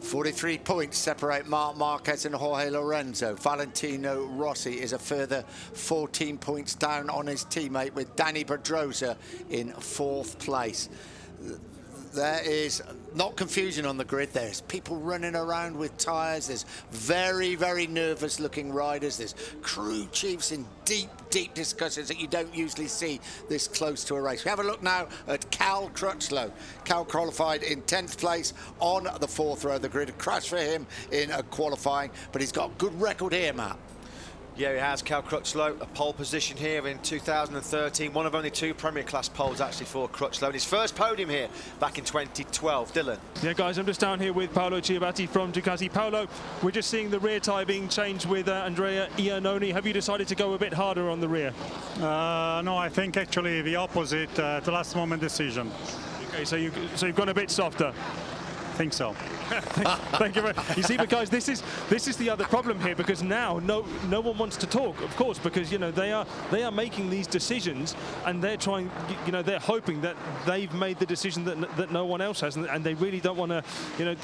43 points separate Marc Marquez and Jorge Lorenzo. Valentino Rossi is a further 14 points down on his teammate, with Dani Pedrosa in 4th place. There is not confusion on the grid. There's people running around with tyres. There's very, very nervous looking riders. There's crew chiefs in deep, deep discussions that you don't usually see this close to a race. We have a look now at Cal Crutchlow. Cal qualified in 10th place on the 4th row of the grid. A crash for him in qualifying, but he's got a good record here, Matt. Yeah, he has. Cal Crutchlow, a pole position here in 2013. One of only 2 Premier Class poles actually for Crutchlow. And his first podium here back in 2012. Dylan. Yeah, guys, I'm just down here with Paolo Ciabatti from Ducati. Paolo, we're just seeing the rear tyre being changed with Andrea Iannone. Have you decided to go a bit harder on the rear? No, I think actually the opposite, the last moment decision. Okay, so you've gone a bit softer. I think so. Thank you very much. You see, but guys, this is the other problem here, because now no one wants to talk, of course, because, you know, they are making these decisions, and they're trying, you know, they're hoping that they've made the decision that no one else has, and they really don't want to, you know,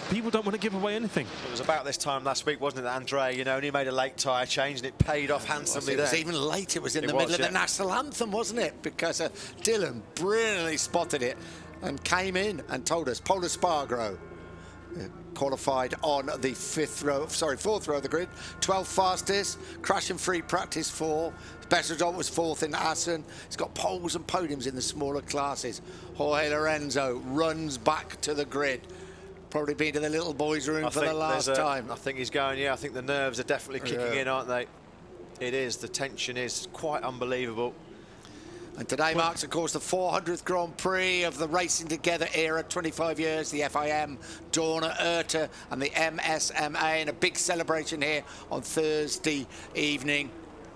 people don't want to give away anything. It was about this time last week, wasn't it, that Andrea, you know, only made a late tyre change, and it paid off handsomely there. It was even late. It was in the middle of the national anthem, wasn't it? Because Dylan brilliantly spotted it and came in and told us. Pol Espargaro qualified on the 4th row of the grid, 12th fastest, crashing free practice 4. His best result was 4th in Assen. He's got poles and podiums in the smaller classes. Jorge Lorenzo runs back to the grid. Probably been to the little boys' room for the last time. I think he's going, yeah, I think the nerves are definitely kicking in, aren't they? It is. The tension is quite unbelievable. And today marks, of course, the 400th Grand Prix of the Racing Together era, 25 years, the FIM, Dorna, IRTA and the MSMA, and a big celebration here on Thursday evening.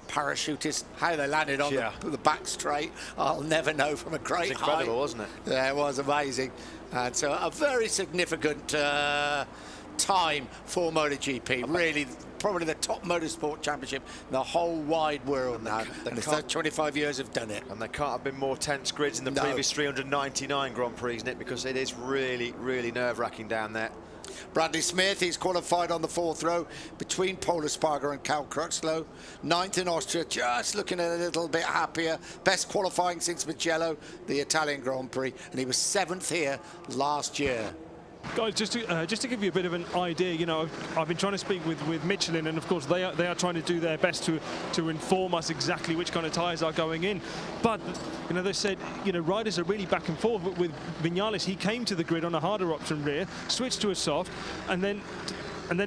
Parachutists, how they landed on the back straight, I'll never know from a great height. It's incredible, wasn't it? Yeah, it was amazing. And so a very significant time for MotoGP. Really, probably the top motorsport championship in the whole wide world now. And it's 25 years have done it. And there can't have been more tense grids in the previous 399 Grand Prix, Nick, because it is really, really nerve-wracking down there. Bradley Smith, he's qualified on the 4th row between Pol Espargaro and Cal Crutchlow. 9th in Austria, just looking a little bit happier. Best qualifying since Mugello, the Italian Grand Prix, and he was 7th here last year. Guys, just to give you a bit of an idea, you know, I've been trying to speak with Michelin, and of course they are trying to do their best to inform us exactly which kind of tyres are going in. But, you know, they said, you know, riders are really back and forth. With Vinales, he came to the grid on a harder option rear, switched to a soft, and then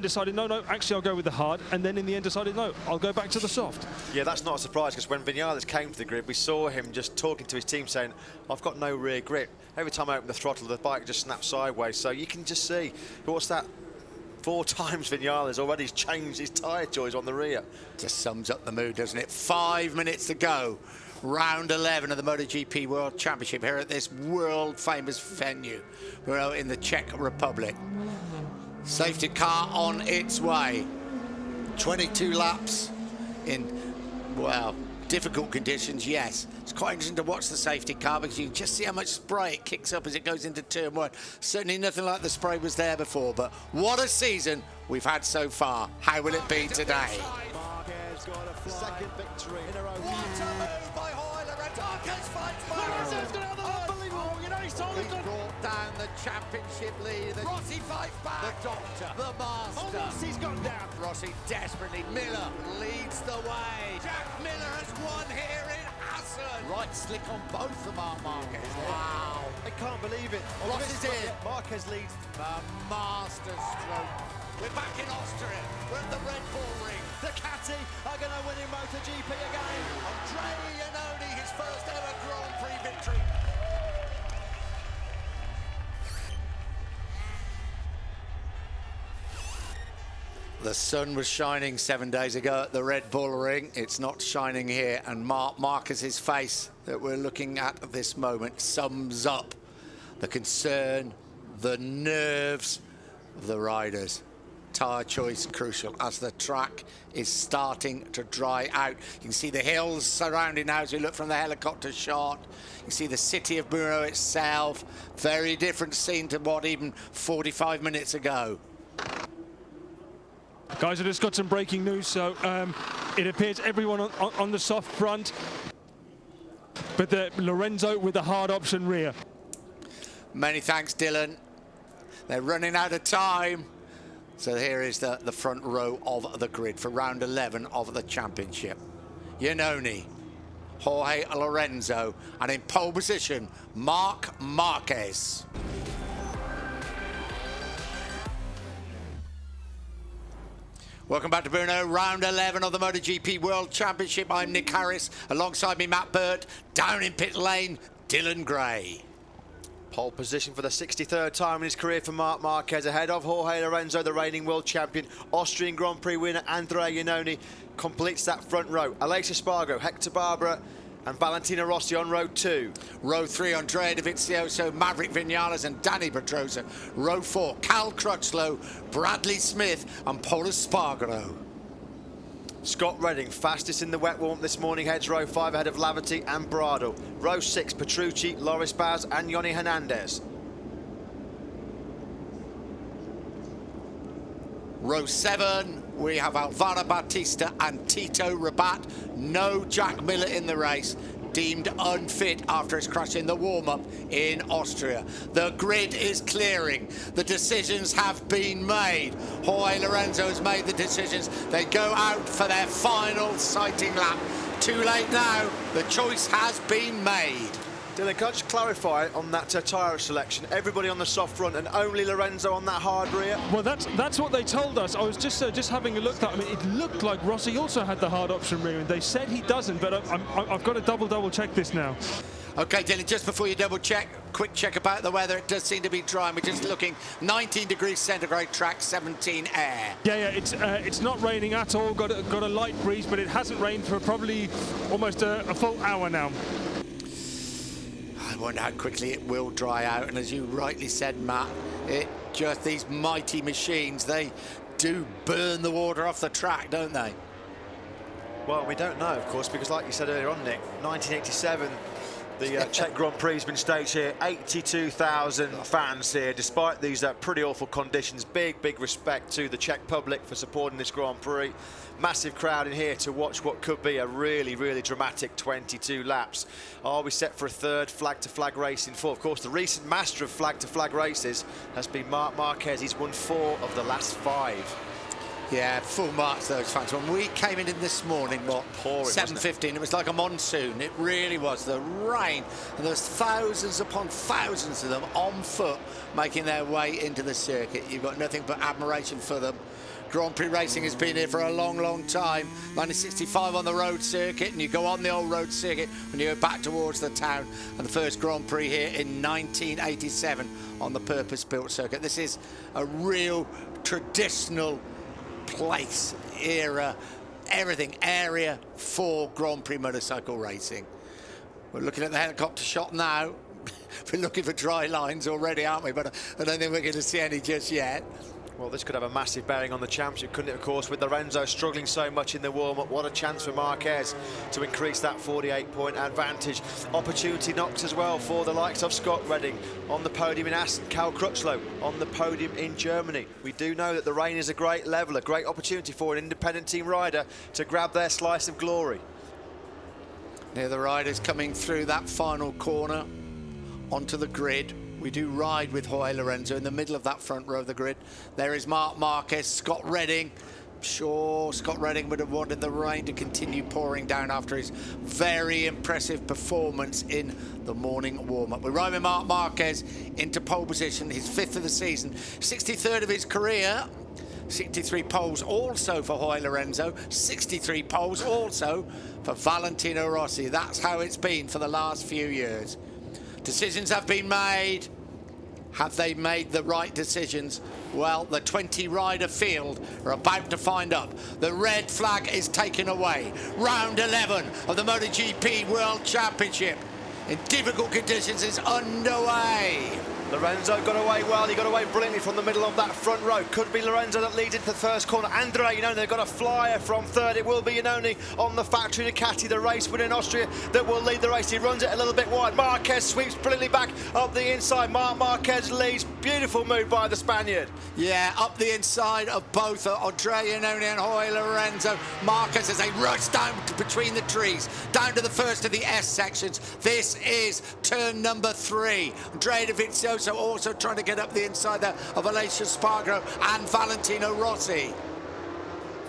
decided, no, actually I'll go with the hard, and then in the end decided, no, I'll go back to the soft. Yeah, that's not a surprise, because when Vinales came to the grid, we saw him just talking to his team saying, I've got no rear grip. Every time I open the throttle, the bike just snaps sideways. So you can just see, but what's that? 4 times Vinales already changed his tyre choice on the rear. Just sums up the mood, doesn't it? 5 minutes to go. Round 11 of the MotoGP World Championship here at this world-famous venue. We're out in the Czech Republic. Safety car on its way. 22 laps in, well, difficult conditions, yes. It's quite interesting to watch the safety car, because you can just see how much spray it kicks up as it goes into turn 1. Certainly nothing like the spray was there before, but what a season we've had so far. How will it be today? Marquez got a second victory in a row. What a move by Jorge Lorenzo. Marquez fights Lorenzo's got another one. Unbelievable. You know, he's totally brought down the championship lead. Rossi fights back. The doctor, the master. Oh, Rossi's gone down. Rossi desperately. Miller leads the way. Jack Miller has won here in Assen. Right slick on both of Marc Marquez. Wow. I can't believe it. Rossi's in. Marquez leads. The master stroke. We're back in Austria. We're at the Red Bull Ring. Ducati are going to win in MotoGP again. Andrea Iannone, his first ever Grand Prix victory. The sun was shining 7 days ago at the Red Bull Ring. It's not shining here, and Marc Marquez's face that we're looking at this moment sums up the concern, the nerves of the riders. Tyre choice crucial as the track is starting to dry out. You can see the hills surrounding now as we look from the helicopter shot. You can see the city of Muro itself. Very different scene to what even 45 minutes ago. Guys, I just got some breaking news. So it appears everyone on the soft front, but Lorenzo with the hard option rear. Many thanks, Dylan. They're running out of time. So here is the front row of the grid for round 11 of the championship. Iannone, Jorge Lorenzo, and in pole position, Marc Marquez. Welcome back to Bruno. Round 11 of the MotoGP World Championship. I'm Nick Harris. Alongside me, Matt Burt. Down in pit lane, Dylan Gray. Pole position for the 63rd time in his career for Marc Marquez, ahead of Jorge Lorenzo, the reigning world champion. Austrian Grand Prix winner Andrea Iannone completes that front row. Aleix Espargaro, Hector Barbera and Valentino Rossi on row 2. Row 3, Andrea Dovizioso, Maverick Vinales and Dani Pedrosa. Row 4, Cal Crutchlow, Bradley Smith and Paul Espargaro. Scott Redding, fastest in the wet warm this morning, heads row 5 ahead of Laverty and Bradle. Row 6, Petrucci, Loris Baz and Yoni Hernandez. Row 7, we have Alvaro Bautista and Tito Rabat. No Jack Miller in the race, deemed unfit after his crash in the warm-up in Austria. The grid is clearing. The decisions have been made. Jorge Lorenzo has made the decisions. They go out for their final sighting lap. Too late now. The choice has been made. Dylan, can I just clarify on that tyre selection? Everybody on the soft front and only Lorenzo on that hard rear? Well, that's what they told us. I was just having a look at. I mean, it looked like Rossi also had the hard option rear, and they said he doesn't. But I've got to double check this now. Okay, Dylan, just before you double check, quick check about the weather. It does seem to be dry. We're just looking 19 degrees centigrade, track 17 air. Yeah, it's not raining at all. Got a light breeze, but it hasn't rained for probably almost a full hour now. I wonder how quickly it will dry out, and as you rightly said, Matt, these mighty machines, they do burn the water off the track, don't they? Well, we don't know, of course, because like you said earlier on, Nick, 1987, the Czech Grand Prix has been staged here. 82,000 fans here, despite these pretty awful conditions. Big respect to the Czech public for supporting this Grand Prix. Massive crowd in here to watch what could be a really dramatic 22 laps. Are we set for a third flag-to-flag race in 4? Of course, the recent master of flag-to-flag races has been Marc Marquez. He's won 4 of the last 5. Yeah, full marks those fans. When we came in this morning, what, 7:15, it was like a monsoon. It really was. The rain, and there was thousands upon thousands of them on foot making their way into the circuit. You've got nothing but admiration for them. Grand Prix racing has been here for a long time. 1965 on the road circuit, and you go on the old road circuit when you go back towards the town. And the first Grand Prix here in 1987 on the purpose-built circuit. This is a real traditional place, era, everything, area for Grand Prix motorcycle racing. We're looking at the helicopter shot now. We're looking for dry lines already, aren't we? But I don't think we're going to see any just yet. Well, this could have a massive bearing on the championship, couldn't it, of course, with Lorenzo struggling so much in the warm-up. What a chance for Marquez to increase that 48-point advantage. Opportunity knocks as well for the likes of Scott Redding on the podium in Assen, Cal Crutchlow on the podium in Germany. We do know that the rain is a great level, a great opportunity for an independent team rider to grab their slice of glory. Near the riders coming through that final corner onto the grid. We do ride with Jorge Lorenzo in the middle of that front row of the grid. There is Marc Marquez, Scott Redding. I'm sure Scott Redding would have wanted the rain to continue pouring down after his very impressive performance in the morning warm-up. We ride with Marc Marquez into pole position, his 5th of the season, 63rd of his career. 63 poles also for Jorge Lorenzo, 63 poles also for Valentino Rossi. That's how it's been for the last few years. Decisions have been made. Have they made the right decisions? Well, the 20-rider field are about to find up. The red flag is taken away. Round 11 of the MotoGP World Championship in difficult conditions is underway. Lorenzo got away well, he got away brilliantly from the middle of that front row. Could be Lorenzo that leads into the first corner. Andrea Iannone, they've got a flyer from 3rd. It will be Iannone on the factory Ducati, the race winner in Austria, that will lead the race. He runs it a little bit wide. Marquez sweeps brilliantly back up the inside. Marc Marquez leads Beautiful move by the Spaniard. Yeah, up the inside of both Andrea Iannone and Jorge Lorenzo. Marquez as they rush down between the trees, down to the first of the S sections. This is turn number 3. Andrea Dovizioso also trying to get up the inside there of Aleix Espargaro and Valentino Rossi.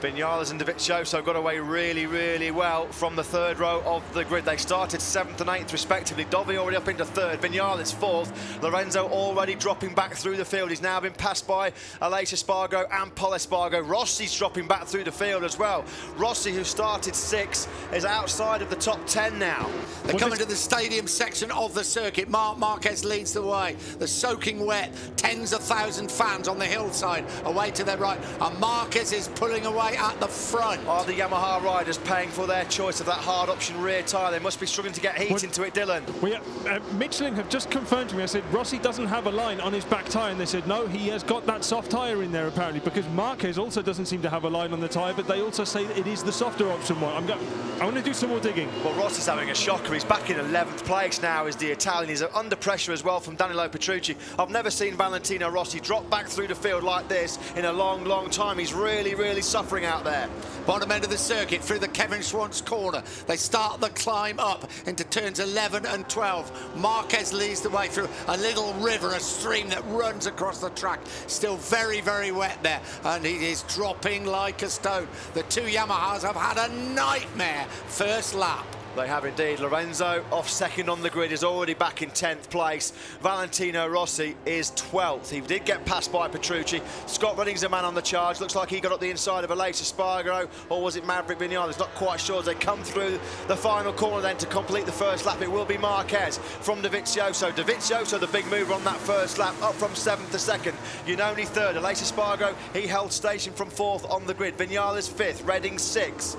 Vinales and Dovizioso got away really, really well from the third row of the grid. They started 7th and 8th respectively. Dovi already up into 3rd, Vinales 4th. Lorenzo already dropping back through the field. He's now been passed by Aleix Espargaro and Pol Espargaro. Rossi's dropping back through the field as well. Rossi, who started 6th, is outside of the top 10 now. They come into the stadium section of the circuit. Marc Marquez leads the way. The soaking wet, tens of thousand fans on the hillside away to their right. And Marquez is pulling away at the front. Are the Yamaha riders paying for their choice of that hard option rear tyre? They must be struggling to get heat into it, Dylan. Well, yeah, Michelin have just confirmed to me. I said, Rossi doesn't have a line on his back tyre, and they said, no, he has got that soft tyre in there apparently, because Marquez also doesn't seem to have a line on the tyre, but they also say that it is the softer option one. I'm going to do some more digging. Well, Rossi's having a shocker. He's back in 11th place now as the Italian. He's under pressure as well from Danilo Petrucci. I've never seen Valentino Rossi drop back through the field like this in a long, long time. He's really, really suffering out there. Bottom end of the circuit through the Kevin Schwantz corner. They start the climb up into turns 11 and 12. Marquez leads the way through a little river, a stream that runs across the track. Still very, very wet there, and he is dropping like a stone. The two Yamahas have had a nightmare first lap. They have indeed. Lorenzo off 2nd on the grid, is already back in 10th place. Valentino Rossi is 12th. He did get passed by Petrucci. Scott Redding's a man on the charge. Looks like he got up the inside of Aleix Espargaro, or was it Maverick Vinales? Not quite sure. As they come through the final corner then to complete the first lap, it will be Marquez from Dovizioso. Dovizioso, the big mover on that first lap, up from 7th to 2nd. Iannone 3rd. Aleix Espargaro, he held station from 4th on the grid. Vinales 5th. Redding 6th.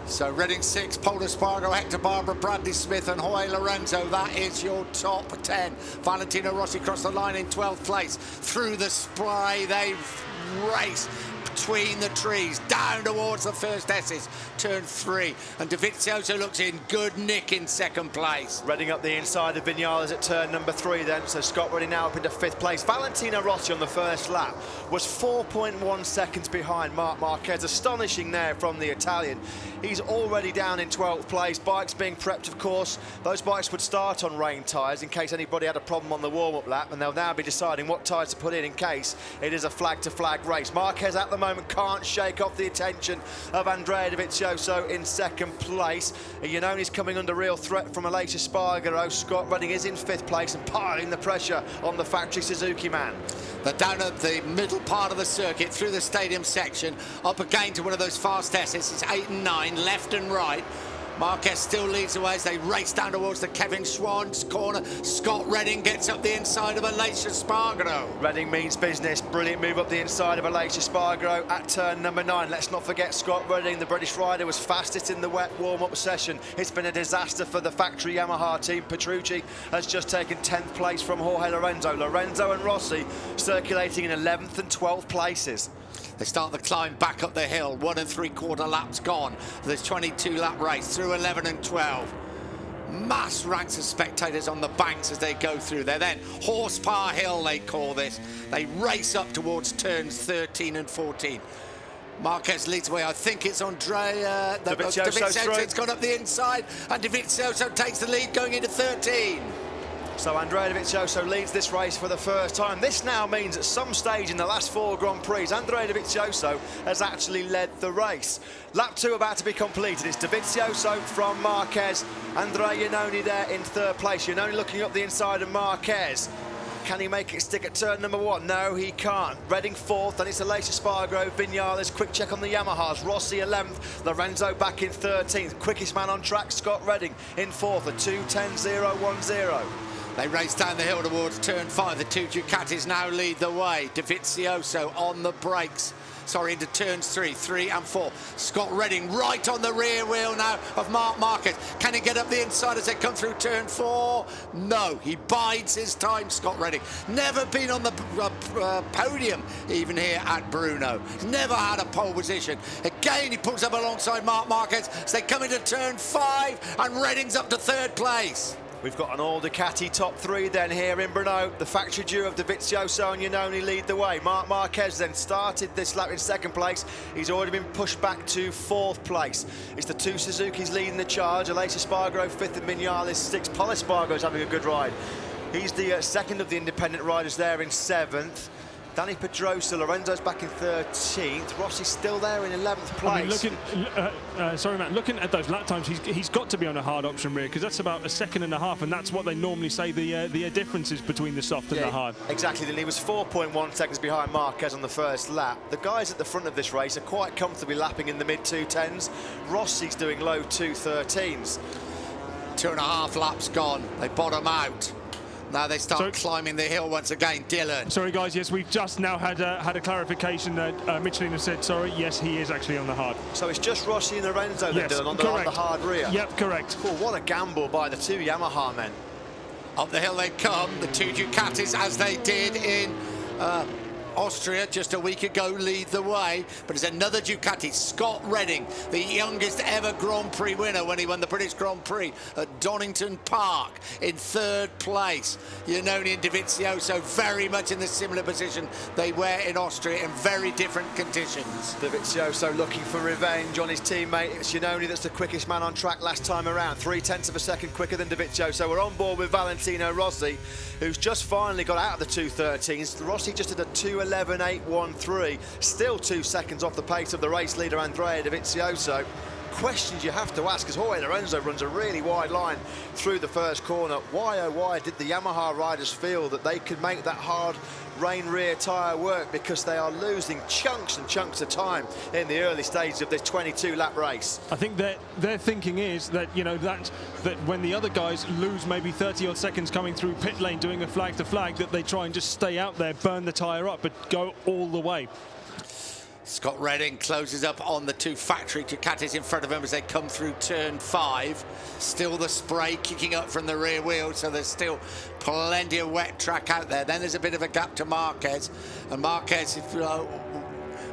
So Redding 6th, Pol Espargaro, Hector Barbara, Bradley Smith and Jorge Lorenzo. That is your top 10. Valentino Rossi crossed the line in 12th place. Through the spray, they race between the trees, down towards the first S's, turn 3. And Dovizioso looks in good nick in 2nd place. Redding up the inside of Vinales at turn number 3 then, so Scott Redding now up into 5th place. Valentino Rossi on the first lap was 4.1 seconds behind Marc Marquez. Astonishing there from the Italian. He's already down in 12th place. Bikes being prepped, of course. Those bikes would start on rain tyres in case anybody had a problem on the warm-up lap, and they'll now be deciding what tyres to put in case it is a flag-to-flag race. Marquez at the moment can't shake off the attention of Andrea Dovizioso in 2nd place. Iannone's coming under real threat from Aleix Espargaro. Scott Redding is in 5th place and piling the pressure on the factory Suzuki man. They're down at the middle part of the circuit through the stadium section, up again to one of those fast S's. It's 8 and 9, left and right. Marquez still leads the way as they race down towards the Kevin Schwantz corner. Scott Redding gets up the inside of Aleix Espargaro. Redding means business. Brilliant move up the inside of Aleix Espargaro at turn number 9. Let's not forget Scott Redding, the British rider, was fastest in the wet warm-up session. It's been a disaster for the factory Yamaha team. Petrucci has just taken 10th place from Jorge Lorenzo. Lorenzo and Rossi circulating in 11th and 12th places. They start the climb back up the hill. 1 3/4 laps gone for this 22-lap race through 11 and 12. Mass ranks of spectators on the banks as they go through. They're then Horsepower Hill, they call this. They race up towards turns 13 and 14. Marquez leads the way. I think it's Andrea. Dovizioso's gone up the inside, and Dovizioso takes the lead going into 13. So Andrea Dovizioso leads this race for the first time. This now means at some stage in the last 4 Grand Prix, Andrea Dovizioso has actually led the race. Lap 2 about to be completed. It's Dovizioso from Marquez. Andrea Iannone there in 3rd place. Iannone looking up the inside of Marquez. Can he make it stick at turn number 1? No, he can't. Redding 4th, and it's Aleix Espargaro, Vinales. Quick check on the Yamahas. Rossi 11th, Lorenzo back in 13th. Quickest man on track, Scott Redding in 4th, a 2:10.010. They race down the hill towards turn 5. The two Ducatis now lead the way. Dovizioso on the brakes. Sorry, into turns 3 and 4. Scott Redding right on the rear wheel now of Marc Marquez. Can he get up the inside as they come through turn 4? No, he bides his time, Scott Redding. Never been on the podium even here at Brno. He's never had a pole position. Again, he pulls up alongside Marc Marquez as they come into turn 5, and Redding's up to 3rd place. We've got an all Ducati top three then here in Brno. The factory duo of Dovizioso and Iannone lead the way. Marc Marquez then started this lap in second place. He's already been pushed back to fourth place. It's the two Suzukis leading the charge. Aleix Espargaro fifth and Vinales sixth. Paul Espargaro's having a good ride. He's the second of the independent riders there in seventh. Dani Pedrosa, Lorenzo's back in 13th. Rossi's still there in 11th place. I mean, sorry, Matt, looking at those lap times, he's got to be on a hard option rear, because that's about a second and a half, and that's what they normally say the differences between the soft and the hard. Exactly, then he was 4.1 seconds behind Marquez on the first lap. The guys at the front of this race are quite comfortably lapping in the mid-210s. Rossi's doing low 213s. 2.5 laps gone. They bottom out. Now they start climbing the hill once again. Dylan. Sorry, guys. Yes, we've just now had a clarification that Michelin has said, sorry, yes, he is actually on the hard. So it's just Rossi and Lorenzo then, Dylan, on the hard rear? Yep, correct. Well, what a gamble by the two Yamaha men. Up the hill they come, the two Ducatis, as they did in Austria just a week ago, lead the way, but it's another Ducati. Scott Redding, the youngest ever Grand Prix winner when he won the British Grand Prix at Donington Park, in third place. Iannone and Dovizioso very much in the similar position they were in Austria in very different conditions. Dovizioso looking for revenge on his teammate. It's Iannone that's the quickest man on track last time around, 0.3 of a second quicker than Dovizioso. We're on board with Valentino Rossi, who's just finally got out of the 213s. Rossi just did a 2:11.813, still 2 seconds off the pace of the race leader Andrea Dovizioso. Questions you have to ask, as Jorge Lorenzo runs a really wide line through the first corner. Why, oh why, did the Yamaha riders feel that they could make that hard rain rear tyre work? Because they are losing chunks and chunks of time in the early stages of this 22-lap race. I think that their thinking is that, you know, that when the other guys lose maybe 30-odd seconds coming through pit lane doing a flag to flag, that they try and just stay out there, burn the tyre up, but go all the way. Scott Redding closes up on the two factory Ducatis in front of him as they come through turn 5. Still the spray kicking up from the rear wheel, so there's still plenty of wet track out there. Then there's a bit of a gap to Marquez, and Marquez,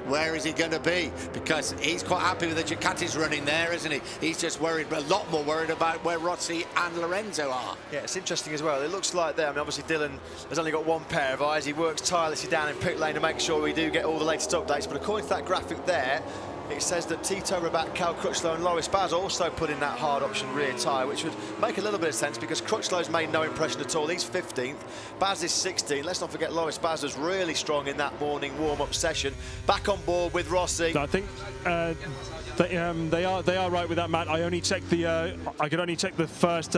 where is he going to be? Because he's quite happy with the Ducatis running there, isn't he? He's just worried, a lot more worried about where Rossi and Lorenzo are. Yeah, it's interesting as well. It looks like there, I mean, obviously Dylan has only got one pair of eyes. He works tirelessly down in pit lane to make sure we do get all the latest updates. But according to that graphic there, it says that Tito Rabat, Cal Crutchlow and Loris Baz also put in that hard option rear tyre, which would make a little bit of sense because Crutchlow's made no impression at all. He's 15th, Baz is 16th. Let's not forget Loris Baz was really strong in that morning warm-up session. Back on board with Rossi. I think they are right with that, Matt. I only checked I could only check the first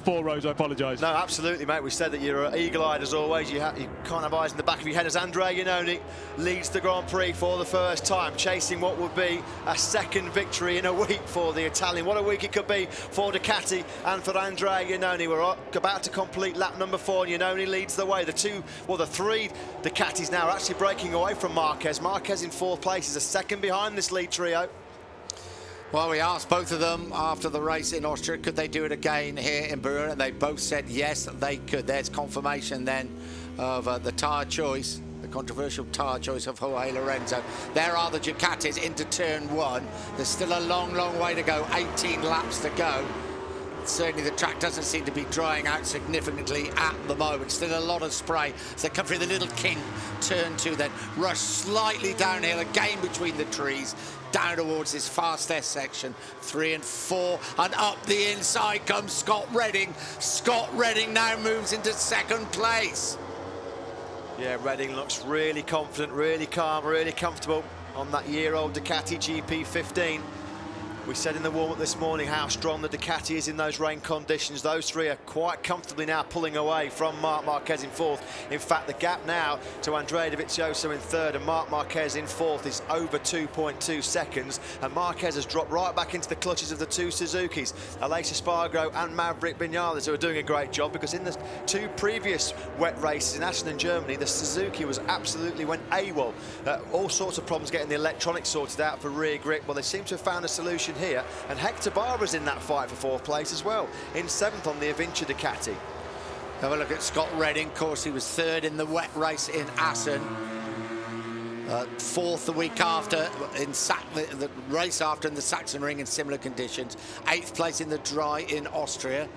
four rows. I apologise. No, absolutely, mate. We said that you're eagle-eyed as always. You can't have eyes in the back of your head as Andrea Iannone leads the Grand Prix for the first time, chasing what would be a second victory in a week for the Italian. What a week it could be for Ducati and for Andrea Iannone. We're about to complete lap number 4, and Iannone leads the way. The three Ducatis now are actually breaking away from Marquez. Marquez in 4th place is a second behind this lead trio. Well, we asked both of them after the race in Austria, could they do it again here in Brno, and they both said yes, they could. There's confirmation then of the tyre choice, the controversial tyre choice of Jorge Lorenzo. There are the Ducatis into turn 1. There's still a long, long way to go, 18 laps to go. Certainly the track doesn't seem to be drying out significantly at the moment. Still a lot of spray. So they come through the little kink, turn 2, then rush slightly downhill again between the trees, down towards this fast S section, 3 and 4, and up the inside comes Scott Redding. Scott Redding now moves into 2nd place. Yeah, Redding looks really confident, really calm, really comfortable on that year-old Ducati GP15. We said in the warm-up this morning how strong the Ducati is in those rain conditions. Those three are quite comfortably now pulling away from Marc Marquez in 4th. In fact, the gap now to Andrea Dovizioso in 3rd and Marc Marquez in 4th is over 2.2 seconds. And Marquez has dropped right back into the clutches of the two Suzukis, Aleix Espargaro and Maverick Vinales, who are doing a great job, because in the 2 previous wet races in Assen and Germany, the Suzuki went AWOL. All sorts of problems getting the electronics sorted out for rear grip. Well, they seem to have found a solution here, and Hector Barbera's in that fight for 4th place as well, in 7th on the Avintia Ducati. Have a look at Scott Redding. Of course, he was 3rd in the wet race in Assen, 4th the week after in the race after in the Sachsenring in similar conditions, 8th place in the dry in Austria.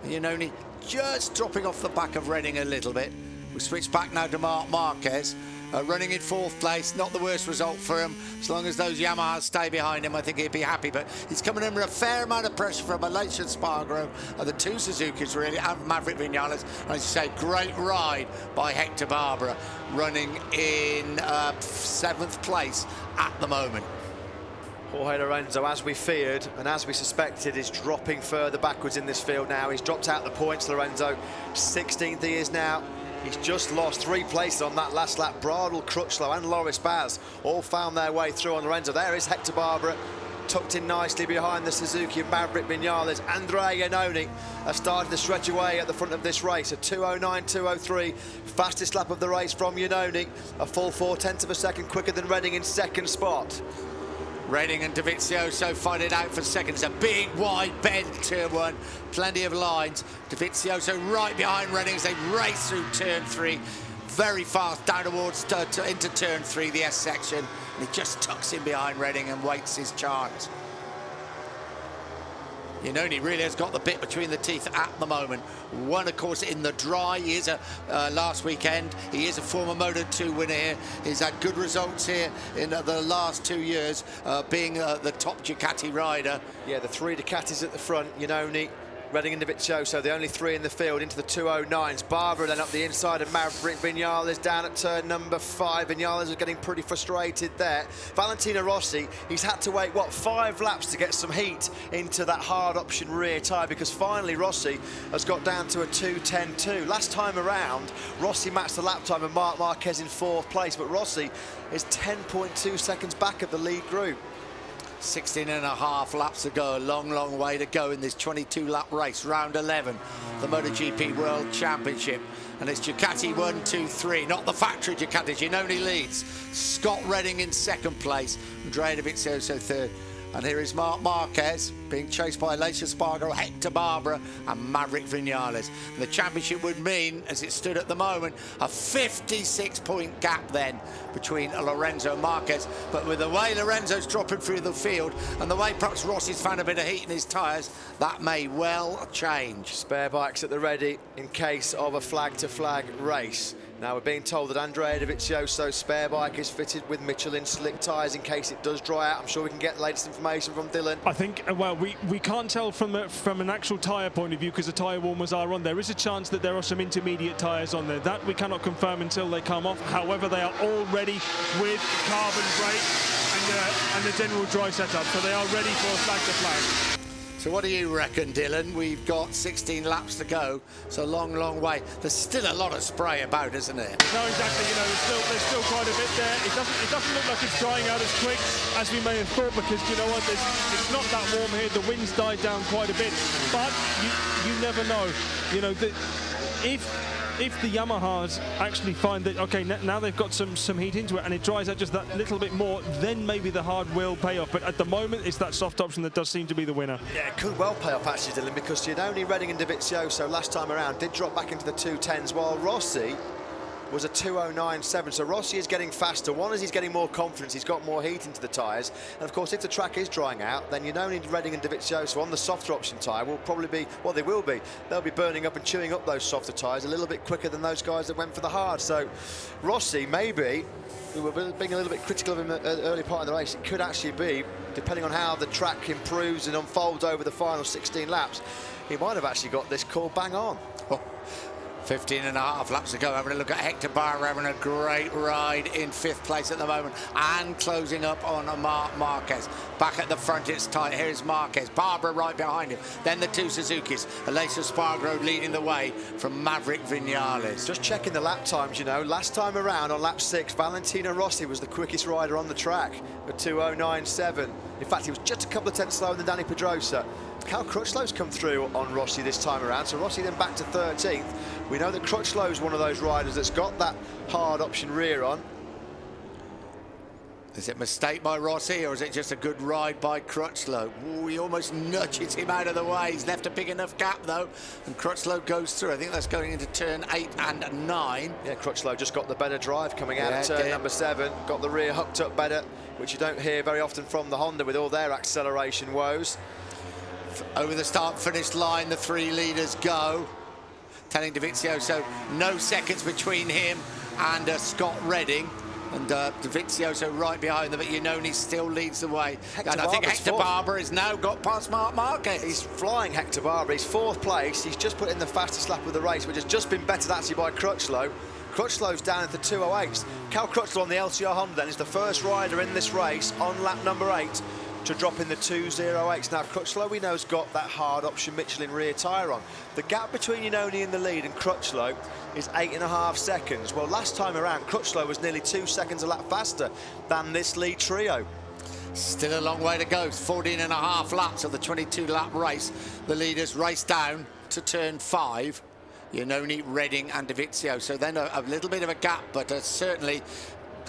Iannone just dropping off the back of Redding a little bit. We switch back now to Marc Marquez. Running in 4th place, not the worst result for him. As long as those Yamahas stay behind him, I think he'd be happy. But he's coming under a fair amount of pressure from Malaysia Spargo, the 2 Suzukis really, and Maverick Vinales. And as you say, great ride by Hector Barbera, running in 7th place at the moment. Jorge Lorenzo, as we feared and as we suspected, is dropping further backwards in this field now. He's dropped out the points, Lorenzo. 16th he is now. He's just lost 3 places on that last lap. Bradle, Crutchlow and Loris Baz all found their way through on Lorenzo. There is Hector Barbera, tucked in nicely behind the Suzuki of Maverick Vinales. Andrea Iannone has started to stretch away at the front of this race. A 2:09.203, fastest lap of the race from Iannone. A full 0.4 of a second quicker than Redding in 2nd spot. Redding and Dovizioso fight it out for second. It's a big, wide bend, turn 1. Plenty of lines. Dovizioso right behind Redding as they race through turn 3. Very fast down towards into turn 3, the S section. And he just tucks in behind Redding and waits his chance. Iannone really has got the bit between the teeth at the moment. One, of course, in the dry. He is last weekend. He is a former Moto2 winner here. He's had good results here in the last 2 years, being the top Ducati rider. Yeah, the 3 Ducatis at the front. Iannone, Redding and Dovizioso, the only 3 in the field, into the 2:09s. Barbera then up the inside of Maverick Vinales down at turn number 5. Vinales is getting pretty frustrated there. Valentino Rossi, he's had to wait, what, 5 laps to get some heat into that hard option rear tyre, because finally Rossi has got down to a 2:10.2. Last time around, Rossi matched the lap time of Marc Marquez in 4th place, but Rossi is 10.2 seconds back of the lead group. 16.5 laps to go, a long, long way to go in this 22-lap race, round 11, the MotoGP World Championship. And it's Ducati 1, 2, 3, not the factory Ducati. Iannone leads, Scott Redding in 2nd place, Andrea Dovizioso 3rd. And here is Marc Marquez being chased by Aleix Espargaro, Hector Barbera and Maverick Vinales. And the championship would mean, as it stood at the moment, a 56-point gap then between Lorenzo and Marquez. But with the way Lorenzo's dropping through the field and the way perhaps Rossi's found a bit of heat in his tyres, that may well change. Spare bikes at the ready in case of a flag-to-flag race. Now we're being told that Andrea Dovizioso's spare bike is fitted with Michelin slick tyres in case it does dry out. I'm sure we can get the latest information from Dylan. I think, well, we can't tell from an actual tyre point of view because the tyre warmers are on. There is a chance that there are some intermediate tyres on there. That we cannot confirm until they come off. However, they are all ready with carbon brake and the general dry setup, so they are ready for flag to flag. So what do you reckon, Dylan? We've got 16 laps to go. It's a long, long way. There's still a lot of spray about, isn't there? No, exactly. You know, there's still quite a bit there. It doesn't look like it's drying out as quick as we may have thought, because you know what? It's not that warm here. The wind's died down quite a bit, but you never know. You know, if the Yamahas actually find that, okay, now they've got some heat into it and it dries out just that little bit more, then maybe the hard will pay off. But at the moment, it's that soft option that does seem to be the winner. Yeah, it could well pay off actually, Dylan, because Iannone, Redding and Dovizioso last time around did drop back into the 2:10s, while Rossi was a 2:09.7. So Rossi is getting faster. One is he's getting more confidence, he's got more heat into the tyres, and of course if the track is drying out, then Iannone, Redding and Dovizioso on the softer option tyre will probably be, well, they will be, they'll be burning up and chewing up those softer tyres a little bit quicker than those guys that went for the hard. So Rossi, maybe, we were being a little bit critical of him at the early part of the race, it could actually be, depending on how the track improves and unfolds over the final 16 laps, he might have actually got this call bang on. 15.5 laps to go. Having a look at Hector Barbera, having a great ride in 5th place at the moment and closing up on Marc Marquez. Back at the front, it's tight. Here's Marquez. Barbera right behind him. Then the 2 Suzukis. Aleix Espargaro leading the way from Maverick Vinales. Just checking the lap times, you know. Last time around on lap 6, Valentino Rossi was the quickest rider on the track at 2:09.7. In fact, he was just a couple of tenths slower than Dani Pedrosa. Cal Crutchlow's come through on Rossi this time around, so Rossi then back to 13th. We know that Crutchlow's one of those riders that's got that hard option rear on. Is it a mistake by Rossi, or is it just a good ride by Crutchlow? Ooh, he almost nudges him out of the way. He's left a big enough gap, though, and Crutchlow goes through. I think that's going into turn 8 and 9. Yeah, Crutchlow just got the better drive coming out of turn number 7. Got the rear hooked up better, which you don't hear very often from the Honda with all their acceleration woes. Over the start-finish line, the 3 leaders go. telling Dovizioso no seconds between him and Scott Redding. And Dovizioso right behind them, but Iannone still leads the way. And I think Hector Barber has now got past Marc Marquez. He's flying, Hector Barber. He's 4th place. He's just put in the fastest lap of the race, which has just been bettered actually by Crutchlow. Crutchlow's down at the 2:08s. Cal Crutchlow on the LCR Honda then is the first rider in this race on lap number 8 to drop in the 2:08s. Now, Crutchlow, we know, has got that hard option Michelin rear tyre on. The gap between Iannone in the lead and Crutchlow is 8.5 seconds. Well, last time around, Crutchlow was nearly 2 seconds a lap faster than this lead trio. Still a long way to go. 14.5 laps of the 22-lap race. The leaders race down to turn 5. Iannone, Redding and Dovizioso. So then a little bit of a gap, but certainly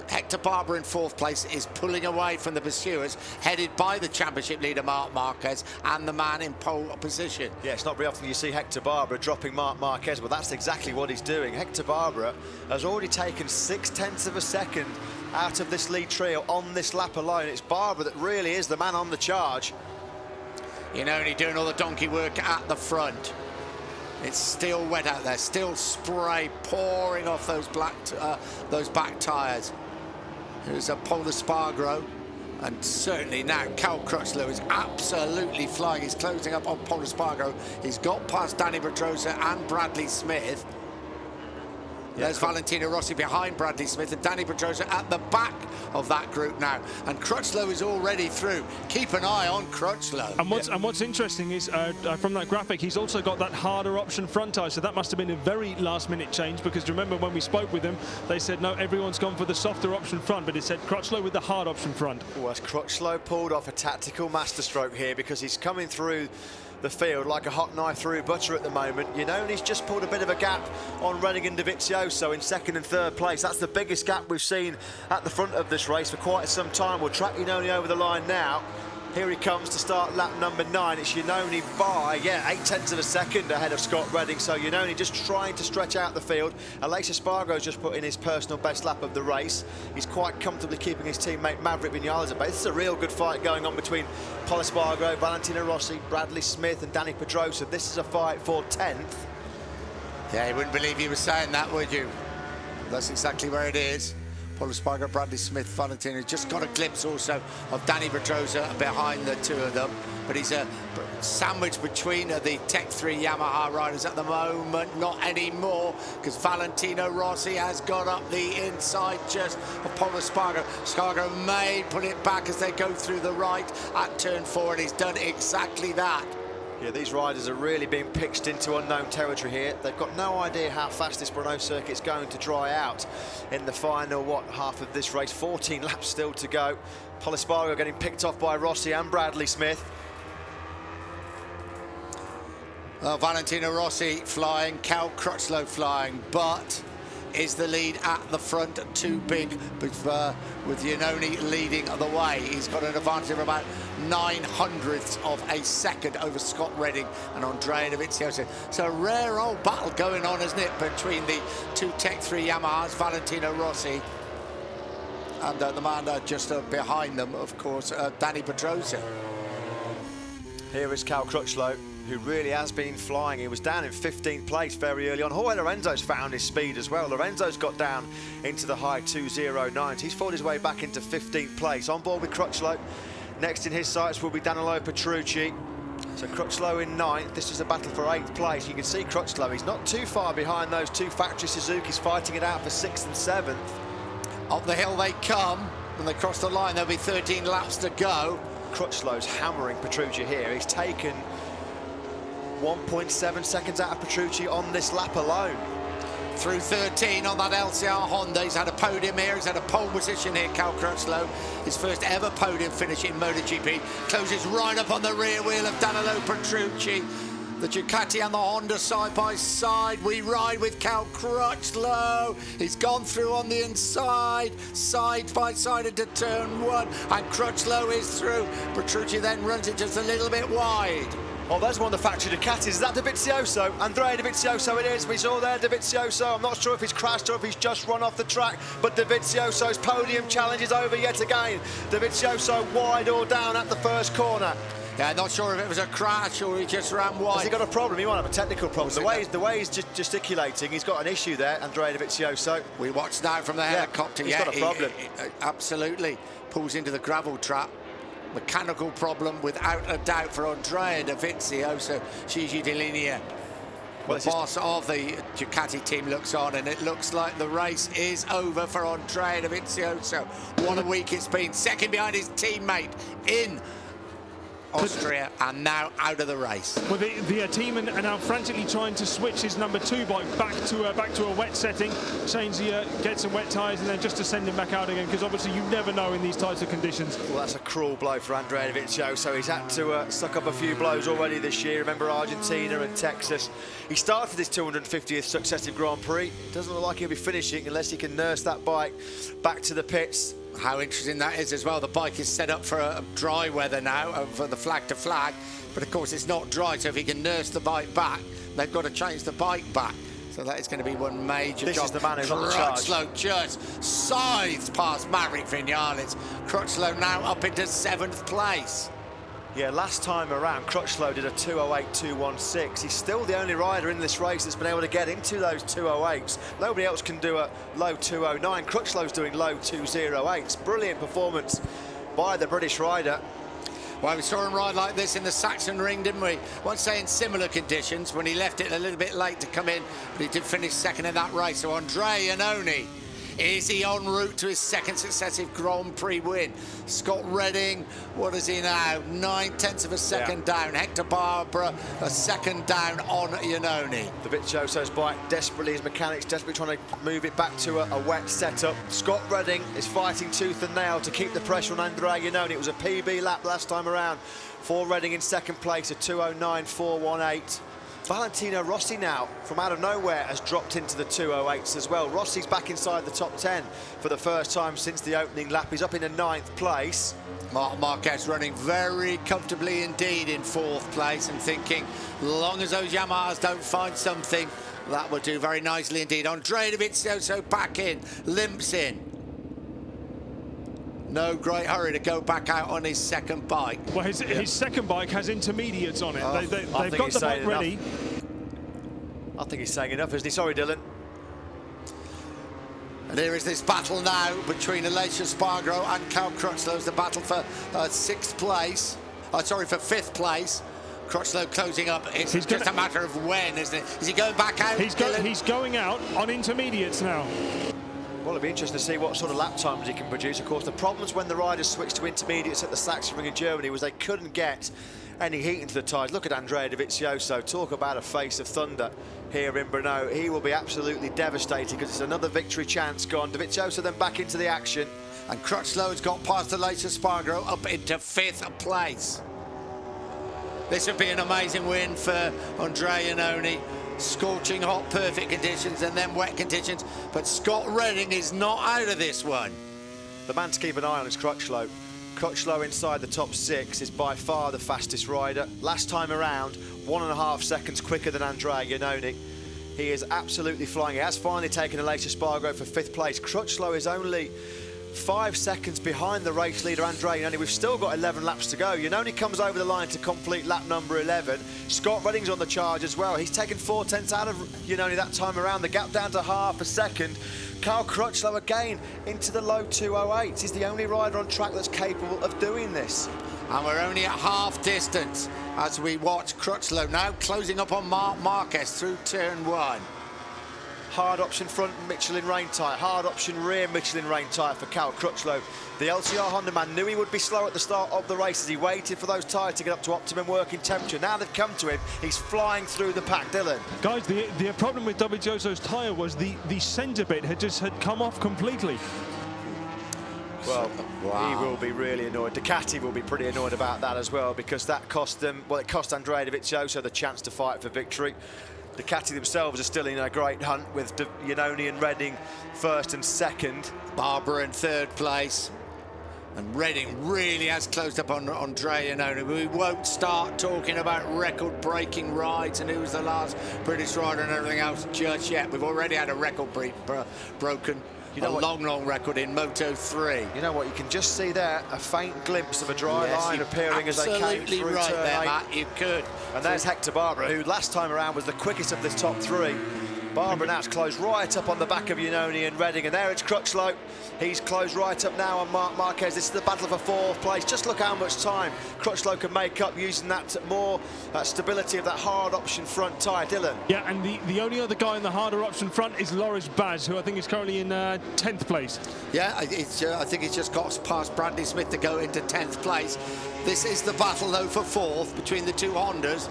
Hector Barber in 4th place is pulling away from the pursuers, headed by the championship leader Marc Marquez and the man in pole position. Yeah, it's not very often you see Hector Barber dropping Marc Marquez, but that's exactly what he's doing. Hector Barber has already taken 0.6 of a second out of this lead trio on this lap alone. It's Barber that really is the man on the charge. Iannone doing all the donkey work at the front. It's still wet out there, still spray pouring off those back tyres. Here's a Pol Espargaro, and certainly now Cal Crutchlow is absolutely flying. He's closing up on Pol Espargaro. He's got past Dani Pedrosa and Bradley Smith. There's Valentino Rossi behind Bradley Smith and Dani Pedrosa at the back of that group now. And Crutchlow is already through. Keep an eye on Crutchlow. And what's interesting is from that graphic, he's also got that harder option front tyre. So that must have been a very last-minute change, because remember when we spoke with them, they said no, everyone's gone for the softer option front, but it said Crutchlow with the hard option front. Well, as Crutchlow pulled off a tactical masterstroke here, because he's coming through the field like a hot knife through butter at the moment. Iannone's just pulled a bit of a gap on Redding and Dovizioso in 2nd and 3rd place. That's the biggest gap we've seen at the front of this race for quite some time. We'll track Iannone over the line now. Here he comes to start lap number 9. It's Iannone by, 0.8 of a second ahead of Scott Redding. So Iannone just trying to stretch out the field. Aleix Espargaro's just put in his personal best lap of the race. He's quite comfortably keeping his teammate Maverick Vinales at bay. This is a real good fight going on between Pol Espargaro, Valentino Rossi, Bradley Smith and Dani Pedrosa. This is a fight for 10th. Yeah, you wouldn't believe you were saying that, would you? That's exactly where it is. Pol Espargaro, Bradley Smith, Valentino. Just got a glimpse also of Dani Pedrosa behind the two of them. But he's sandwiched between the Tech 3 Yamaha riders at the moment. Not anymore, because Valentino Rossi has got up the inside just of Pol Espargaro. Espargaro may put it back as they go through the right at turn 4, and he's done exactly that. Yeah, these riders are really being pitched into unknown territory here. They've got no idea how fast this Brno circuit's going to dry out in the final, half of this race. 14 laps still to go. Pol Espargaro getting picked off by Rossi and Bradley Smith. Valentino Rossi flying, Cal Crutchlow flying, but is the lead at the front too big with Iannone leading the way? He's got an advantage of about 0.09 of a second over Scott Redding and Andrea Dovizioso. It's a rare old battle going on, isn't it, between the two Tech 3 Yamahas, Valentino Rossi and the man just behind them, of course, Dani Pedrosa. Here is Cal Crutchlow, who really has been flying. He was down in 15th place very early on. Jorge Lorenzo's found his speed as well. Lorenzo's got down into the high 2:09s. He's fought his way back into 15th place. On board with Crutchlow. Next in his sights will be Danilo Petrucci. So Crutchlow in 9th. This is a battle for 8th place. You can see Crutchlow, he's not too far behind those two factory Suzukis fighting it out for 6th and 7th. Up the hill they come. When they cross the line, there'll be 13 laps to go. Crutchlow's hammering Petrucci here. He's taken 1.7 seconds out of Petrucci on this lap alone. Through 13 on that LCR Honda. He's had a podium here. He's had a pole position here, Cal Crutchlow. His first ever podium finish in MotoGP. Closes right up on the rear wheel of Danilo Petrucci. The Ducati and the Honda side by side. We ride with Cal Crutchlow. He's gone through on the inside, side by side into turn 1, and Crutchlow is through. Petrucci then runs it just a little bit wide. Oh, there's one of the factory Ducatis. Is that Dovizioso? Andrea Dovizioso it is. We saw there Dovizioso. I'm not sure if he's crashed or if he's just run off the track, but Dovizioso's podium challenge is over yet again. Dovizioso wide or down at the first corner. Yeah, not sure if it was a crash or he just ran wide. Has he got a problem? He might have a technical problem. The way he's gesticulating, he's got an issue there, Andrea Dovizioso. We watched now from the helicopter. He's got a problem. He absolutely pulls into the gravel trap. Mechanical problem without a doubt for Andrea Dovizioso. Gigi Dell'Igna, the boss of the Ducati team, looks on, and it looks like the race is over for Andrea Dovizioso. What a week it's been. Second behind his teammate in Austria, and now out of the race. Well, the team are now frantically trying to switch his number 2 bike back to a wet setting, change get some wet tyres, and then just to send him back out again, because obviously you never know in these types of conditions. Well, that's a cruel blow for Andrea Dovizioso. He's had to suck up a few blows already this year. Remember Argentina and Texas. He started his 250th successive Grand Prix. Doesn't look like he'll be finishing unless he can nurse that bike back to the pits. How interesting that is as well. The bike is set up for a dry weather now, for the flag to flag, but of course it's not dry, so if he can nurse the bike back, they've got to change the bike back. So that is going to be one major job. This is the man who's on the charge. Crutchlow just scythes past Maverick Vinales. Crutchlow now up into 7th place. Yeah, last time around, Crutchlow did a 208.216. He's still the only rider in this race that's been able to get into those 208s. Nobody else can do a low 209. Crutchlow's doing low 208s. Brilliant performance by the British rider. Well, we saw him ride like this in the Saxon Ring, didn't we? Won't say in similar conditions, when he left it a little bit late to come in, but he did finish second in that race. So Andrea Iannone, is he en route to his 2nd successive Grand Prix win? Scott Redding, what is he now? 9/10 of a second down. Hector Barbara, a second down on Iannone. Dovizioso's bike desperately, his mechanics desperately trying to move it back to a wet setup. Scott Redding is fighting tooth and nail to keep the pressure on Andrea Iannone. It was a PB lap last time around for Redding in 2nd place, a 209.418. Valentino Rossi now, from out of nowhere, has dropped into the 208s as well. Rossi's back inside the top 10 for the first time since the opening lap. He's up in the 9th place. Marc Marquez running very comfortably indeed in 4th place, and thinking, long as those Yamahas don't find something, that will do very nicely indeed. Andrea Dovizioso back in, limps in. No great hurry to go back out on his 2nd bike. Well, his 2nd bike has intermediates on it. They've got the bike ready. I think he's saying enough, isn't he? Sorry, Dylan. And here is this battle now between Aleix Espargaro and Cal Crutchlow. The battle for 6th place. Sorry, for 5th place. Crutchlow closing up. It's just a matter of when, isn't it? Is he going back out? He's going out on intermediates now. Well, it'll be interesting to see what sort of lap times he can produce. Of course, the problems when the riders switched to intermediates at the Saxon Ring in Germany was they couldn't get any heat into the tyres. Look at Andrea Dovizioso. Talk about a face of thunder here in Brno. He will be absolutely devastated because it's another victory chance gone. Dovizioso then back into the action. And Crutchlow has got past Aleix Espargaro up into 5th place. This would be an amazing win for Andrea Iannone. Scorching hot, perfect conditions, and then wet conditions. But Scott Redding is not out of this one. The man to keep an eye on is Crutchlow. Crutchlow inside the top 6 is by far the fastest rider. Last time around, 1.5 seconds quicker than Andrea Iannone. He is absolutely flying. He has finally taken Aleix Espargaro for 5th place. Crutchlow is only 5 seconds behind the race leader, Andrea Iannone. We've still got 11 laps to go. Iannone comes over the line to complete lap number 11. Scott Redding's on the charge as well. He's taken 4/10 out of Iannone that time around. The gap down to half a second. Cal Crutchlow again into the low 208s. He's the only rider on track that's capable of doing this. And we're only at half distance as we watch Crutchlow now closing up on Marc Marquez through turn 1. Hard option front Michelin rain tyre, hard option rear Michelin rain tyre for Cal Crutchlow. The LCR Honda man knew he would be slow at the start of the race as he waited for those tyres to get up to optimum working temperature. Now they've come to him, he's flying through the pack. Dylan. Guys, the problem with Dovizioso's tyre was the centre bit had come off completely. Well, he will be really annoyed. Ducati will be pretty annoyed about that as well, because that cost them, well, it cost Andrea Dovizioso the chance to fight for victory. Ducati themselves are still in a great hunt with Iannone and Redding 1st and 2nd. Barbara in 3rd place. And Redding really has closed up on Andrea Iannone. We won't start talking about record-breaking rides and who's the last British rider and everything else just yet. We've already had a record broken a long record in Moto3. You know what, you can just see there a faint glimpse of a dry line appearing as they came through right turn there, 8. Matt, you could. And there's Hector Barbara, who last time around was the quickest of this top 3. Barbara now closed right up on the back of Iannone and Redding, and there it's Crutchlow. He's closed right up now on Marc Marquez. This is the battle for 4th place. Just look how much time Crutchlow can make up using that more stability of that hard option front tyre. Dylan. Yeah, and the only other guy in the harder option front is Loris Baz, who I think is currently in 10th place. Yeah, I think he's just got past Bradley Smith to go into 10th place. This is the battle, though, for 4th between the 2 Hondas.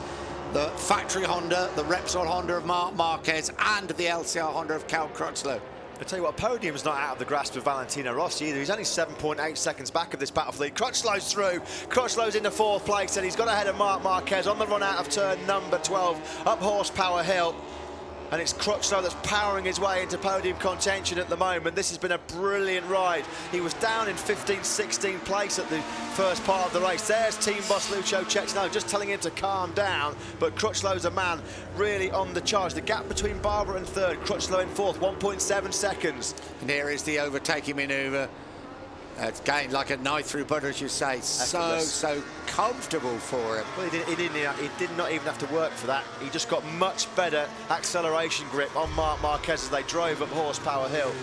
The factory Honda, the Repsol Honda of Marc Marquez, and the LCR Honda of Cal Crutchlow. I tell you what, Podium's not out of the grasp of Valentino Rossi either. He's only 7.8 seconds back of this battlefield. Crutchlow's through. Crutchlow's into 4th place, and he's got ahead of Marc Marquez on the run out of turn number 12, up Horsepower Hill. And it's Crutchlow that's powering his way into podium contention at the moment. This has been a brilliant ride. He was down in 15th, 16th place at the first part of the race. There's team boss Lucio Cecchino just telling him to calm down, but Crutchlow's a man really on the charge. The gap between Barbara and 3rd, Crutchlow in 4th, 1.7 seconds. And here is the overtaking manoeuvre. It's gained like a knife through butter, as you say. So comfortable for him. Well, he did not even have to work for that. He just got much better acceleration grip on Marc Marquez as they drove up Horsepower Hill.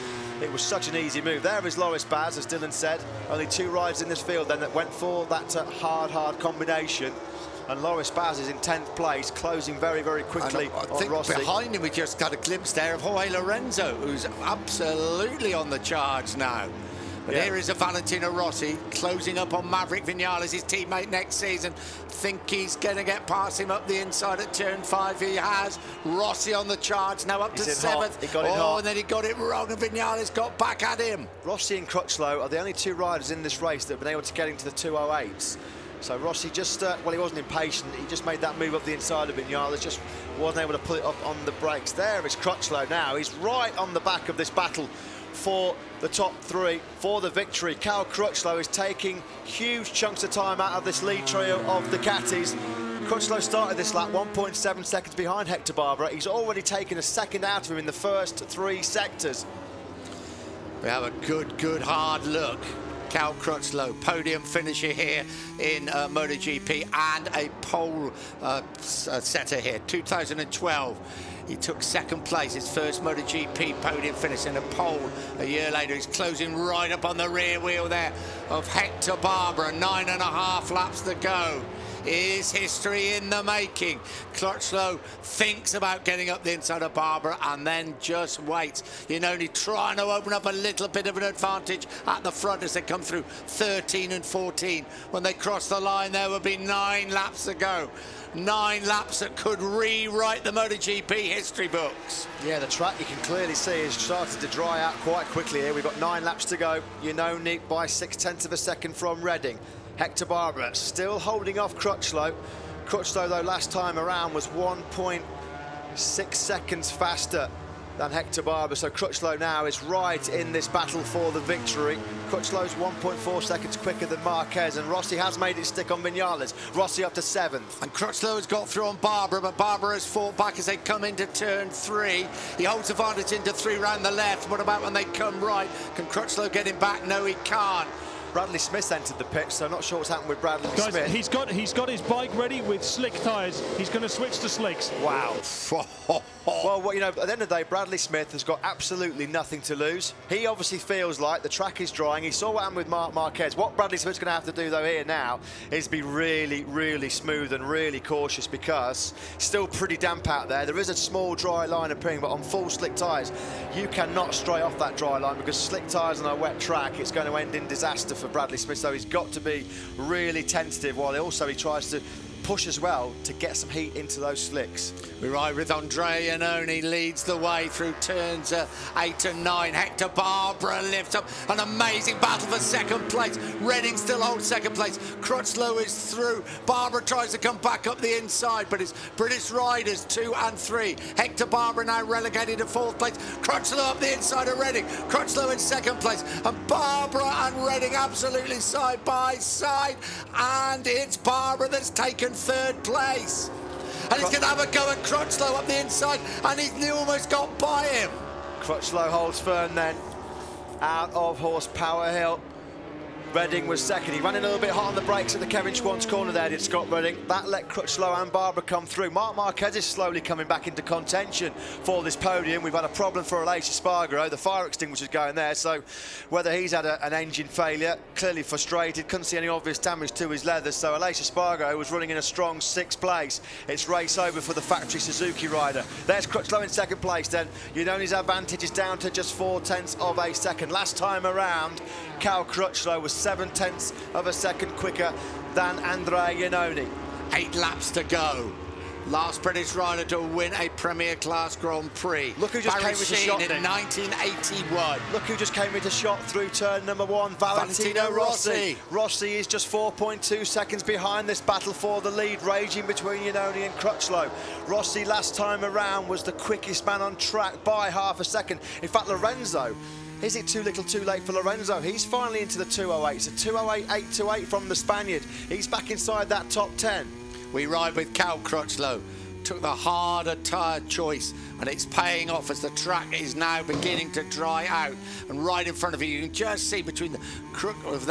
It was such an easy move. There is Loris Baz, as Dylan said. Only 2 rides in this field then that went for that hard combination. And Loris Baz is in 10th place, closing very quickly I on think Rossi. Behind him, we just got a glimpse there of Jorge Lorenzo, who's absolutely on the charge now. But here is a Valentino Rossi closing up on Maverick Vinales, his teammate next season. Think he's going to get past him up the inside at turn 5. He has. Rossi on the charge, now up to 7th. He got it hot. And then he got it wrong, and Vinales got back at him. Rossi and Crutchlow are the only 2 riders in this race that have been able to get into the 208s. So Rossi just, well, he wasn't impatient. He just made that move up the inside of Vinales, just wasn't able to put it up on the brakes. There is Crutchlow now. He's right on the back of this battle for the top 3, for the victory. Cal Crutchlow is taking huge chunks of time out of this lead trio of Ducatis. Crutchlow started this lap 1.7 seconds behind Hector Barbara. He's already taken a second out of him in the first 3 sectors. We have a good hard look. Cal Crutchlow, podium finisher here in MotoGP, and a pole setter here. 2012. He took 2nd place, his first MotoGP podium finish, in a pole a year later. He's closing right up on the rear wheel there of Hector Barbara. 9.5 laps to go. Is history in the making. Crutchlow thinks about getting up the inside of Barbara and then just waits. Iannone trying to open up a little bit of an advantage at the front as they come through 13 and 14. When they cross the line, there will be 9 laps to go. 9 laps that could rewrite the MotoGP history books. Yeah, the track you can clearly see is started to dry out quite quickly here. We've got 9 laps to go. Iannone by 0.6 of a second from Redding. Hector Barbara still holding off Crutchlow. Crutchlow, though, last time around was 1.6 seconds faster than Hector Barbara. So Crutchlow now is right in this battle for the victory. Crutchlow's 1.4 seconds quicker than Marquez, and Rossi has made it stick on Vinales. Rossi up to 7th. And Crutchlow has got through on Barbara, but Barbara has fought back as they come into turn 3. He holds advantage into 3 round the left. What about when they come right? Can Crutchlow get him back? No, he can't. Bradley Smith entered the pit, so I'm not sure what's happened with Bradley Smith. He's got his bike ready with slick tyres. He's going to switch to slicks. Wow. Well, you know, at the end of the day, Bradley Smith has got absolutely nothing to lose. He obviously feels like the track is drying. He saw what happened with Marc Marquez. What Bradley Smith's going to have to do, though, here now is be really smooth and really cautious, because it's still pretty damp out there. There is a small dry line appearing, but on full slick tyres, you cannot stray off that dry line, because slick tyres on a wet track, it's going to end in disaster for Bradley Smith. So he's got to be really tentative, while also he tries to push as well to get some heat into those slicks. We ride with Andrea Iannone, leads the way through turns 8 and 9. Hector Barbara lifts up. An amazing battle for 2nd place. Redding still holds 2nd place. Crutchlow is through. Barbara tries to come back up the inside, but it's British riders 2 and 3. Hector Barbara now relegated to 4th place. Crutchlow up the inside of Redding. Crutchlow in 2nd place. And Barbara and Redding absolutely side by side. And it's Barbara that's taken 3rd place. And he's going to have a go at Crutchlow up the inside, and he's almost got by him. Crutchlow holds firm then. out of Horsepower Hill. Redding was second. He ran in a little bit hot on the brakes at the Kevin Schwantz corner there, did Scott Redding. That let Crutchlow and Barbara come through. Marc Marquez is slowly coming back into contention for this podium. We've had a problem for Aleix Espargaro. The fire extinguisher's going there, so whether he's had an engine failure, clearly frustrated, couldn't see any obvious damage to his leathers, so Aleix Espargaro was running in a strong 6th place. It's race over for the factory Suzuki rider. There's Crutchlow in 2nd place then. Iannoni's advantage is down to just 0.4 of a second. Last time around, Cal Crutchlow was 0.7 of a second quicker than Andrea Iannoni. 8 laps to go. Last British rider to win a Premier Class Grand Prix. Look who just came with a shot in 1981. Look who just came with a shot through turn number 1, Valentino Rossi. Rossi is just 4.2 seconds behind this battle for the lead, raging between Iannoni and Crutchlow. Rossi last time around was the quickest man on track by half a second. In fact, Lorenzo, is it too little too late for Lorenzo? He's finally into the 208s, a 208.828 from the Spaniard. He's back inside that top 10. We ride with Cal Crutchlow. Took the harder tyre choice, and it's paying off as the track is now beginning to dry out. And right in front of you can just see between the crook of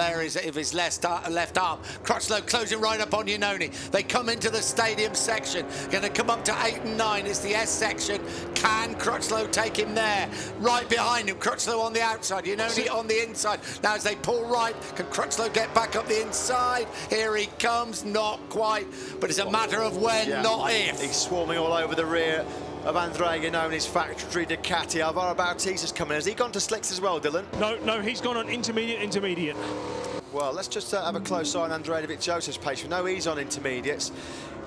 his left arm, Crutchlow closing right up on Iannoni. They come into the stadium section, going to come up to 8 and 9. It's the S section. Can Crutchlow take him there? Right behind him, Crutchlow on the outside, Iannoni on the inside. Now as they pull right, can Crutchlow get back up the inside? Here he comes, not quite, but it's a matter of when, not if. He's swarming all over the rear of Andrea Iannoni's factory Ducati. Alvaro Bautista's coming. Has he gone to slicks as well, Dylan? No, he's gone on intermediate. Well, let's just have a close eye on Andrea Dovizioso's pace. We know he's on intermediates.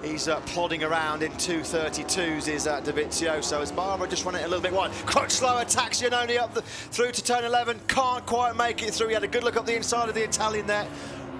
He's plodding around in 2:32s, is Dovizioso, as Barbara just run it a little bit wide. Crutchlow attacks Iannoni up through to turn 11. Can't quite make it through. He had a good look up the inside of the Italian there.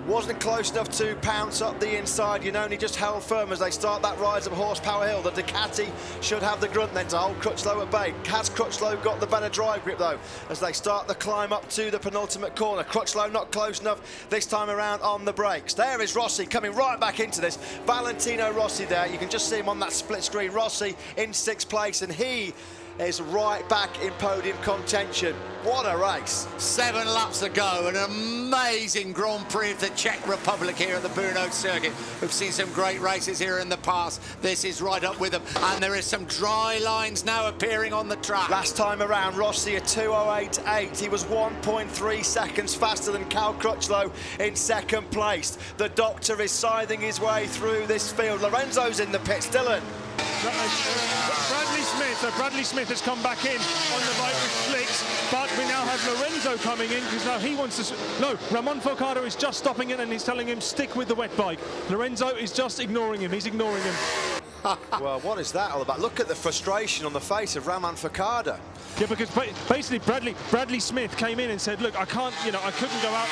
Wasn't close enough to pounce up the inside. Iannoni just held firm as they start that rise of Horsepower Hill. The Ducati should have the grunt then to hold Crutchlow at bay. Has Crutchlow got the better drive grip though as they start the climb up to the penultimate corner? Crutchlow not close enough this time around on the brakes. There is Rossi coming right back into this. Valentino Rossi there. You can just see him on that split screen. Rossi in 6th place, and he is right back in podium contention. What a race. 7 laps to go. An amazing Grand Prix of the Czech Republic here at the Brno circuit. We've seen some great races here in the past. This is right up with them. And there is some dry lines now appearing on the track. Last time around, Rossi a 2:08.8. He was 1.3 seconds faster than Cal Crutchlow in 2nd place. The doctor is scything his way through this field. Lorenzo's in the pits. Dylan. Bradley Smith has come back in on the bike with slicks, but we now have Lorenzo coming in because now he wants to... No, Ramon Forcado is just stopping it and he's telling him stick with the wet bike. Lorenzo is just ignoring him. He's ignoring him. Well, what is that all about? Look at the frustration on the face of Ramon Forcado. Yeah, because basically Bradley Smith came in and said, look, I couldn't go out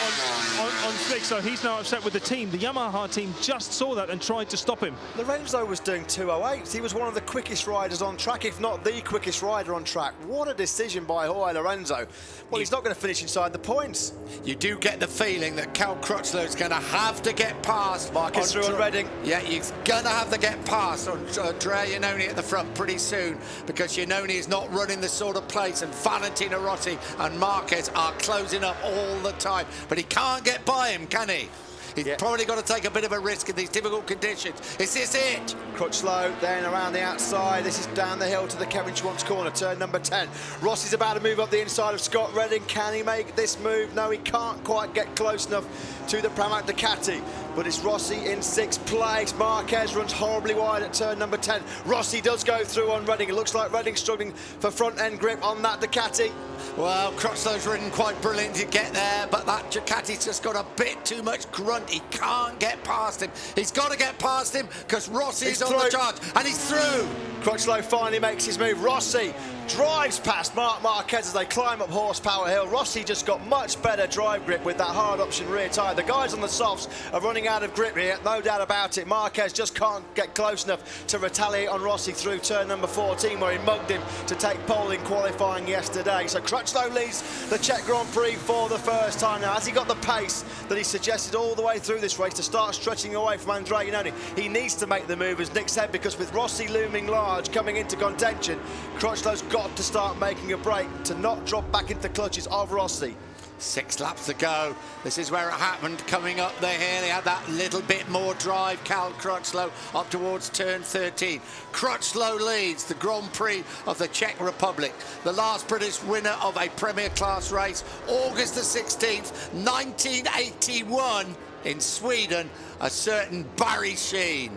on slicks, so he's now upset with the team. The Yamaha team just saw that and tried to stop him. Lorenzo was doing 2:08s. He was one of the quickest riders on track, if not the quickest rider on track. What a decision by Jorge Lorenzo. Well, he's not going to finish inside the points. You do get the feeling that Cal Crutchlow is going to have to get past Marcus through on Redding. Yeah, he's going to have to get past on Andrea Iannoni at the front pretty soon, because Iannoni is not running the sort of place, and Valentino Rossi and Marquez are closing up all the time. But he can't get by him, can he? He's probably got to take a bit of a risk in these difficult conditions. Is this it? Crutchlow then around the outside. This is down the hill to the Kevin Schwantz corner, turn number 10. Rossi's about to move up the inside of Scott Redding. Can he make this move? No, he can't quite get close enough to the Pramac Ducati. But it's Rossi in 6th place. Marquez runs horribly wide at turn number 10. Rossi does go through on Redding. It looks like Redding's struggling for front-end grip on that Ducati. Well, Crutchlow's ridden quite brilliant to get there, but that Ducati's just got a bit too much grunt. He can't get past him. He's got to get past him because Rossi's on the charge, and he's through. Crutchlow finally makes his move. Rossi drives past Marc Marquez as they climb up Horsepower Hill. Rossi just got much better drive grip with that hard option rear tyre. The guys on the softs are running out of grip here, no doubt about it. Marquez just can't get close enough to retaliate on Rossi through turn number 14, where he mugged him to take pole in qualifying yesterday. So Crutchlow leads the Czech Grand Prix for the first time now. Has he got the pace that he suggested all the way through this race to start stretching away from Andrea Iannoni? He needs to make the move, as Nick said, because with Rossi looming large coming into contention, Crutchlow's got to start making a break to not drop back into the clutches of Rossi. 6 laps to go. This is where it happened. Coming up the hill, he had that little bit more drive. Cal Crutchlow up towards turn 13. Crutchlow leads the Grand Prix of the Czech Republic. The last British winner of a Premier Class race, August the 16th, 1981 in Sweden, a certain Barry Sheen.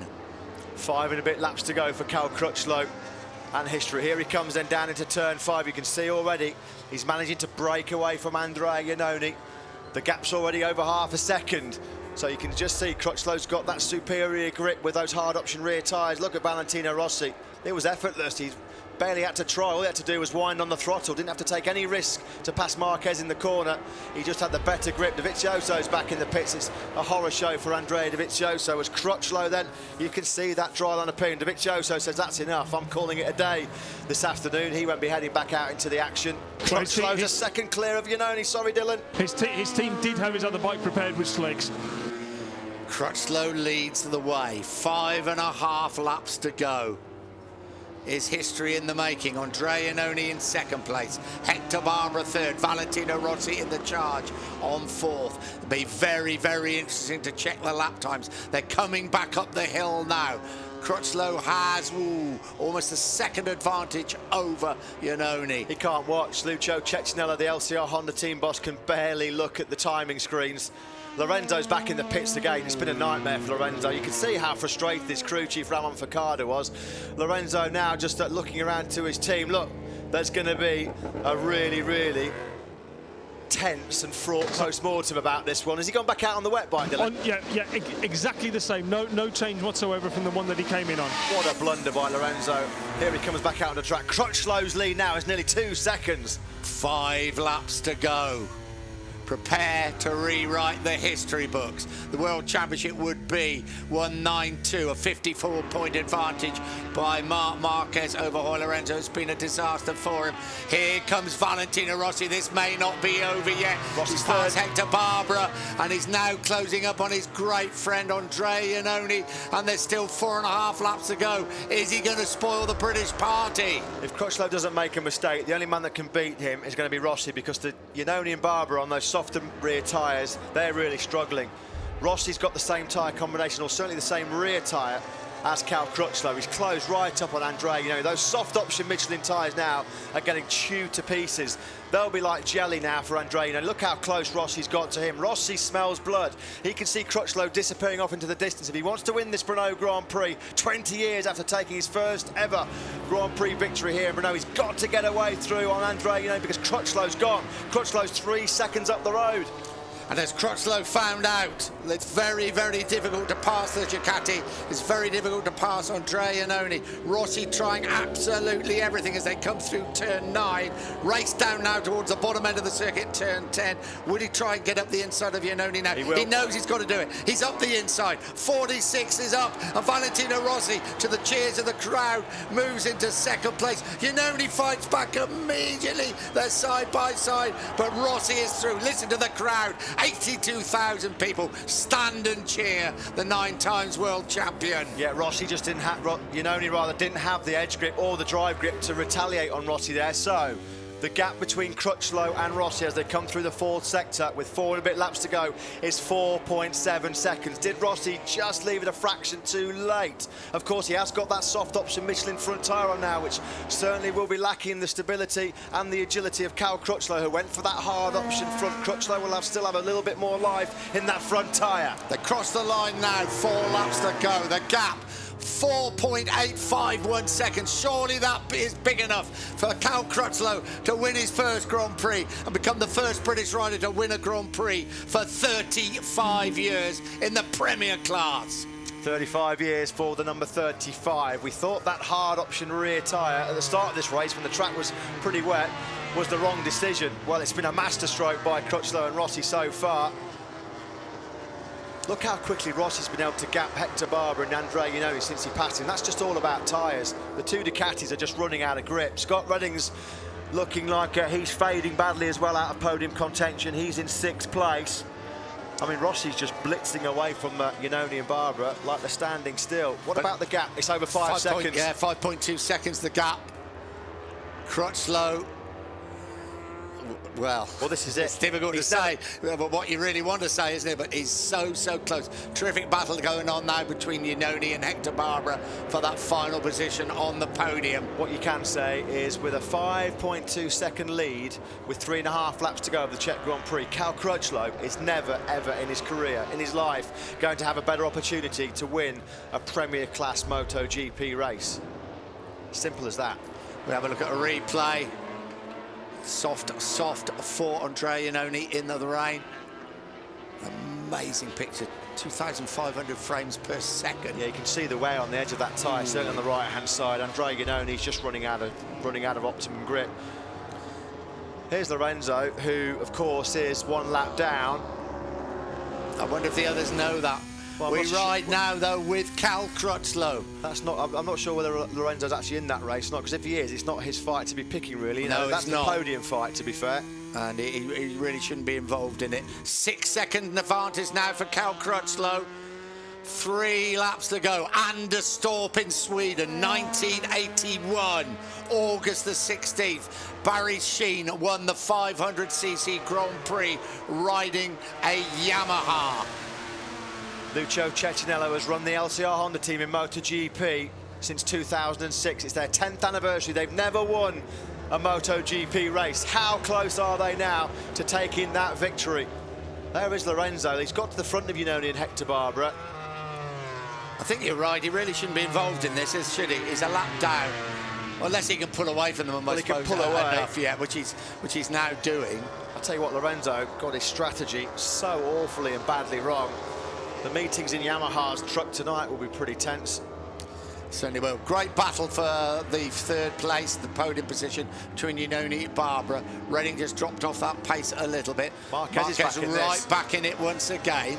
5 and a bit laps to go for Cal Crutchlow. And history. Here he comes then down into turn 5. You can see already he's managing to break away from Andrea Iannone. The gap's already over half a second. So you can just see Crutchlow's got that superior grip with those hard option rear tyres. Look at Valentino Rossi. It was effortless. He barely had to try. All he had to do was wind on the throttle. Didn't have to take any risk to pass Marquez in the corner. He just had the better grip. Dovizioso's back in the pits. It's a horror show for Andrea Dovizioso. As Crutchlow then, you can see that dry line appearing. Dovizioso says that's enough. I'm calling it a day this afternoon. He won't be heading back out into the action. Crutchlow's a second clear of Iannone. Sorry, Dylan. His team did have his other bike prepared with slicks. Crutchlow leads the way. 5.5 laps to go. Is history in the making. Andrea Iannone in second place, Hector Barbera third, Valentino Rossi in the charge on fourth. It'll be very, very interesting to check the lap times. They're coming back up the hill now. Crutchlow has almost a second advantage over Iannone. He can't watch. Lucio Cecchinello, the LCR Honda team boss, can barely look at the timing screens. Lorenzo's back in the pits again. It's been a nightmare for Lorenzo. You can see how frustrated this crew chief Ramon Furcado was. Lorenzo now just looking around to his team. Look, there's going to be a really, really tense and fraught post-mortem about this one. Has he gone back out on the wet bike, Dylan? Yeah, exactly the same. No change whatsoever from the one that he came in on. What a blunder by Lorenzo. Here he comes back out on the track. Crutchlow's lead now is nearly 2 seconds. 5 laps to go. Prepare to rewrite the history books. The World Championship would be 192, a 54-point advantage by Marc Marquez over Lorenzo. It's been a disaster for him. Here comes Valentino Rossi. This may not be over yet. He's past Hector Barbera, and he's now closing up on his great friend Andrea Iannone, and there's still 4.5 laps to go. Is he going to spoil the British party? If Crutchlow doesn't make a mistake, the only man that can beat him is going to be Rossi, because the Iannone and Barbera on those softer rear tyres, they're really struggling. Rossi's got the same tyre combination, or certainly the same rear tyre as Cal Crutchlow. He's closed right up on Andrea. You know, those soft option Michelin tyres now are getting chewed to pieces. They'll be like jelly now for Andrea. You know, look how close Rossi's got to him. Rossi smells blood. He can see Crutchlow disappearing off into the distance. If he wants to win this Brno Grand Prix, 20 years after taking his first ever Grand Prix victory here in Brno, he's got to get away through on Andrea, you know, because Crutchlow's gone. Crutchlow's 3 seconds up the road. And as Crutchlow found out, it's very, very difficult to pass the Ducati. It's very difficult to pass Andrea Iannone. Rossi trying absolutely everything as they come through turn 9. Race down now towards the bottom end of the circuit, turn 10. Would he try and get up the inside of Iannone now? He knows he's got to do it. He's up the inside. 46 is up. And Valentino Rossi, to the cheers of the crowd, moves into second place. Iannone fights back immediately. They're side by side. But Rossi is through. Listen to the crowd. 82,000 people stand and cheer the 9 times world champion. Yeah, Rossi just didn't have, Iannone rather, didn't have the edge grip or the drive grip to retaliate on Rossi there. So the gap between Crutchlow and Rossi as they come through the 4th sector with 4 and a bit laps to go is 4.7 seconds. Did Rossi just leave it a fraction too late? Of course, he has got that soft option Michelin front tyre on now, which certainly will be lacking the stability and the agility of Cal Crutchlow, who went for that hard option front. Crutchlow will still have a little bit more life in that front tyre. They cross the line now, 4 laps to go. The gap, 4.851 seconds. Surely that is big enough for Cal Crutchlow to win his first Grand Prix and become the first British rider to win a Grand Prix for 35 years in the Premier Class. 35 years for the number 35. We thought that hard option rear tyre at the start of this race, when the track was pretty wet, was the wrong decision. Well, it's been a masterstroke by Crutchlow and Rossi so far. Look how quickly Rossi's been able to gap Hector Barbera and Andrea Iannone since he passed him. That's just all about tyres. The 2 Ducatis are just running out of grip. Scott Redding's looking like he's fading badly as well out of podium contention. He's in 6th place. I mean, Rossi's just blitzing away from Iannone and Barbera like they're standing still. What about the gap? It's over 5 seconds. Yeah, 5.2 seconds the gap. Crutchlow. Well, this is it. It's difficult to say, but what you really want to say, isn't it? But he's so close. Terrific battle going on now between Iannone and Hector Barbera for that final position on the podium. What you can say is, with a 5.2 second lead, with 3.5 laps to go of the Czech Grand Prix, Cal Crutchlow is never, ever in his career, in his life, going to have a better opportunity to win a Premier Class MotoGP race. Simple as that. We have a look at a replay. Soft for Andrea Iannone in the rain. Amazing picture, 2,500 frames per second. Yeah, you can see the wear on the edge of that tyre, certainly on the right-hand side. Andrea Iannone's just running out of optimum grip. Here's Lorenzo, who, of course, is 1 lap down. I wonder if the others know that. Well, we ride now, though, with Cal Crutchlow. I'm not sure whether Lorenzo's actually in that race, not because if he is, it's not his fight to be picking, really. You know, that's the podium fight, to be fair. And he really shouldn't be involved in it. 6-second advantage now for Cal Crutchlow. 3 laps to go. Anderstorp in Sweden, 1981, August the 16th. Barry Sheen won the 500cc Grand Prix riding a Yamaha. Lucio Cecchinello has run the LCR Honda team in MotoGP since 2006. It's their 10th anniversary. They've never won a MotoGP race. How close are they now to taking that victory? There is Lorenzo. He's got to the front of Iannone and Hector Barbera. I think you're right. He really shouldn't be involved in this, should he? He's a lap down. Unless he can pull away from them, well, he can pull away enough, yeah, which he's now doing. I'll tell you what, Lorenzo got his strategy so awfully and badly wrong. The meetings in Yamaha's truck tonight will be pretty tense. Certainly will. Great battle for the 3rd place, the podium position between Iannone and Barbera. Redding just dropped off that pace a little bit. Marquez is back in it once again.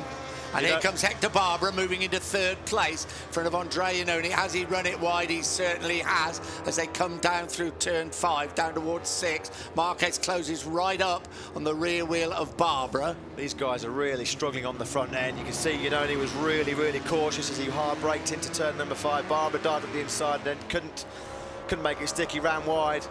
And here comes Hector Barbera moving into 3rd place in front of Andrea Iannone. Has he run it wide? He certainly has, as they come down through turn 5, down towards 6. Marquez closes right up on the rear wheel of Barbera. These guys are really struggling on the front end. You can see Iannone was really cautious as he hard braked into turn number 5. Barbera darted the inside and then couldn't make it stick. He ran wide.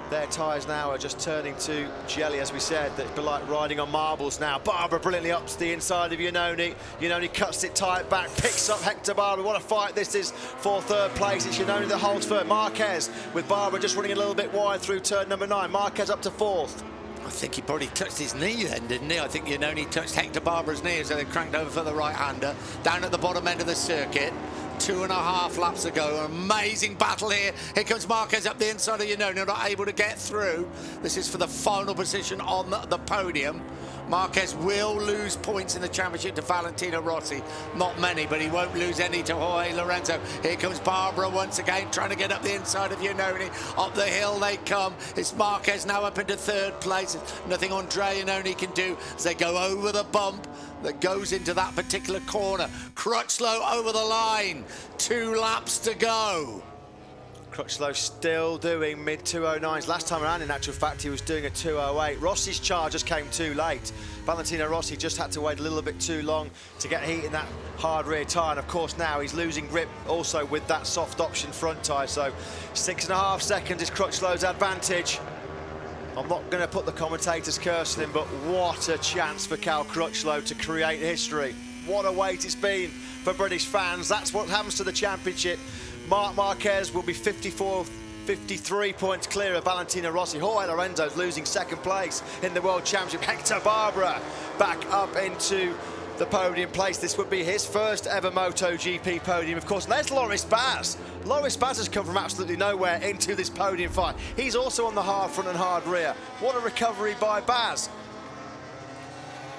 Their tyres now are just turning to jelly, as we said. That's like riding on marbles now. Barbera brilliantly up to the inside of Iannone. Iannone cuts it tight back, picks up Hector Barbera. What a fight this is for 3rd place. It's Iannone that holds firm. Marquez with Barbera just running a little bit wide through turn number 9. Marquez up to 4th. I think he probably touched his knee then, didn't he? I think Iannone touched Hector Barbera's knee, so they cranked over for the right-hander. Down at the bottom end of the circuit. 2.5 laps ago. An amazing battle here. Here comes Marquez up the inside of Iannone, not able to get through. This is for the final position on the podium. Marquez will lose points in the championship to Valentino Rossi. Not many, but he won't lose any to Jorge Lorenzo. Here comes Barbera once again, trying to get up the inside of Iannone. Up the hill they come. It's Marquez now up into 3rd place. Nothing Andrea Iannone can do as they go over the bump that goes into that particular corner. Crutchlow over the line. 2 laps to go. Crutchlow still doing mid-209s. Last time around, in actual fact, he was doing a 208. Rossi's charge just came too late. Valentino Rossi just had to wait a little bit too long to get heat in that hard rear tyre. And of course, now he's losing grip also with that soft option front tyre. So 6.5 seconds is Crutchlow's advantage. I'm not going to put the commentator's curse on him, but what a chance for Cal Crutchlow to create history. What a wait it's been for British fans. That's what happens to the championship. Marc Marquez will be 53 points clear of Valentino Rossi. Jorge Lorenzo's losing 2nd place in the World Championship. Hector Barbera back up into the podium place. This would be his 1st ever MotoGP podium, of course. And there's Loris Baz. Loris Baz has come from absolutely nowhere into this podium fight. He's also on the hard front and hard rear. What a recovery by Baz.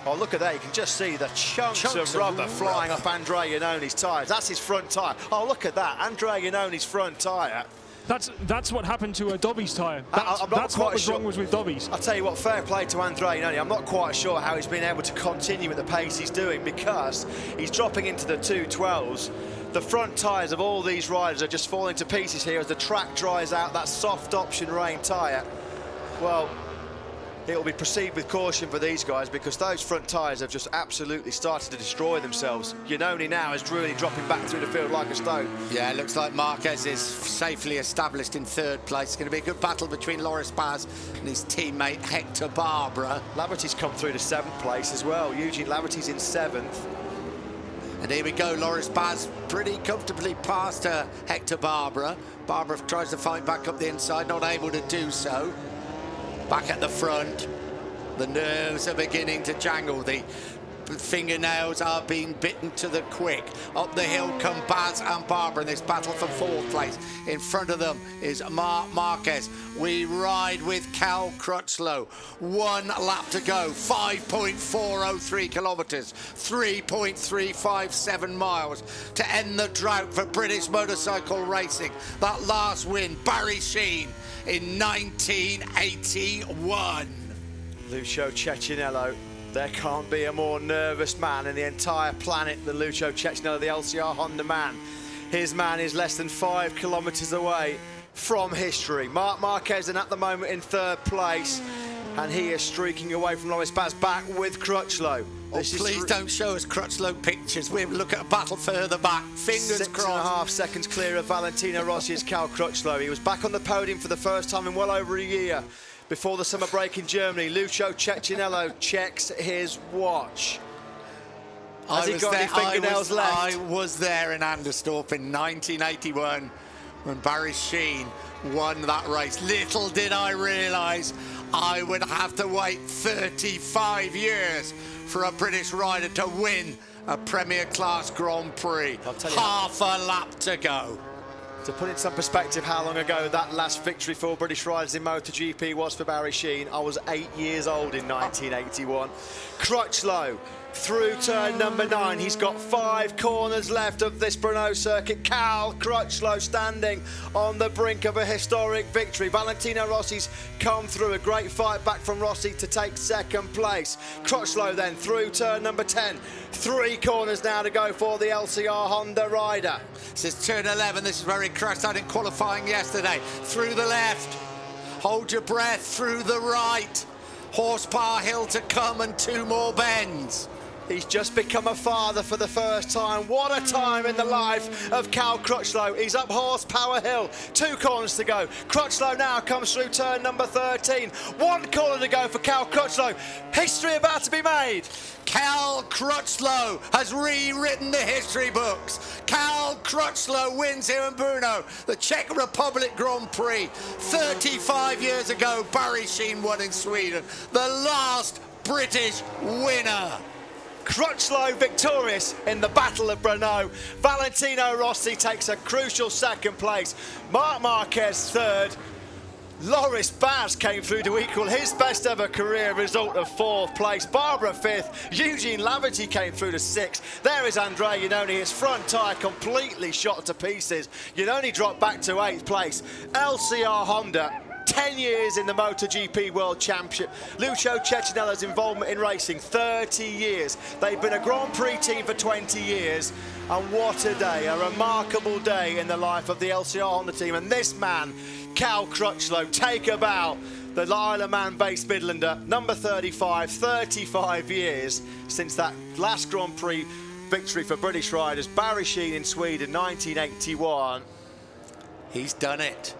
Oh, look at that. You can just see the chunks of rubber flying off Andrea Iannone's tyres. That's his front tyre. Oh, look at that. Andrea Iannone's front tyre. That's what happened to Dobby's tyre. That's what was wrong with Dobby's. I'll tell you what, fair play to Andrea Iannone. I'm not quite sure how he's been able to continue at the pace he's doing, because he's dropping into the 212s. The front tyres of all these riders are just falling to pieces here as the track dries out that soft option rain tyre. Well, it'll be proceed with caution for these guys, because those front tyres have just absolutely started to destroy themselves. Iannone now is really dropping back through the field like a stone. Yeah, it looks like Marquez is safely established in third place. It's going to be a good battle between Loris Baz and his teammate Hector Barbera. Laverty's come through to 7th place as well. Eugene Laverty's in 7th. And here we go, Loris Baz pretty comfortably past Hector Barbera. Barbera tries to fight back up the inside, not able to do so. Back at the front, the nerves are beginning to jangle. The fingernails are being bitten to the quick. Up the hill come Baz and Barbera in this battle for 4th place. In front of them is Marc Marquez. We ride with Cal Crutchlow. 1 lap to go, 5.403 kilometres, 3.357 miles to end the drought for British motorcycle racing. That last win, Barry Sheene in 1981. Lucio Cecchinello. There can't be a more nervous man in the entire planet than Lucio Cecchinello, the LCR Honda man. His man is less than 5 kilometres away from history. Marc Marquez, and at the moment in 3rd place, and he is streaking away from Loris Baz, back with Crutchlow. Oh, please don't show us Crutchlow pictures. We'll look at a battle further back. Fingers crossed. 6.5 seconds clear of Valentino Rossi's Cal Crutchlow. He was back on the podium for the first time in well over a year. Before the summer break in Germany, Lucio Cecchinello checks his watch. Has he got any fingernails left? I was there in Anderstorp in 1981 when Barry Sheene won that race. Little did I realise I would have to wait 35 years for a British rider to win a Premier Class Grand Prix. Half a lap to go. To put in some perspective how long ago that last victory for British riders in MotoGP was for Barry Sheene, I was 8 years old in 1981. Crutchlow through turn number 9. He's got 5 corners left of this Brno circuit. Cal Crutchlow standing on the brink of a historic victory. Valentino Rossi's come through, a great fight back from Rossi to take 2nd place. Crutchlow then through turn number 10. 3 corners now to go for the LCR Honda rider. This is turn 11. This is where he crashed out in qualifying yesterday. Through the left. Hold your breath. Through the right. Horsepower hill to come and 2 more bends. He's just become a father for the first time. What a time in the life of Cal Crutchlow. He's up Horsepower Hill. 2 corners to go. Crutchlow now comes through turn number 13. 1 corner to go for Cal Crutchlow. History about to be made. Cal Crutchlow has rewritten the history books. Cal Crutchlow wins here in Brno, the Czech Republic Grand Prix. 35 years ago, Barry Sheene won in Sweden. The last British winner. Crutchlow victorious in the Battle of Brno. Valentino Rossi takes a crucial 2nd place. Marc Marquez 3rd. Loris Baz came through to equal his best ever career result of 4th place. Barbera 5th. Eugene Laverty came through to 6th. There is Andrea Iannone, his front tyre completely shot to pieces. Iannone dropped back to 8th place. LCR Honda, 10 years in the MotoGP World Championship. Lucio Cecchinello's involvement in racing, 30 years. They've been a Grand Prix team for 20 years. And what a day, a remarkable day in the life of the LCR Honda team. And this man, Cal Crutchlow, take a bow. The Isle of Man-based Midlander, number 35, 35 years since that last Grand Prix victory for British riders. Barry Sheene in Sweden, 1981. He's done it.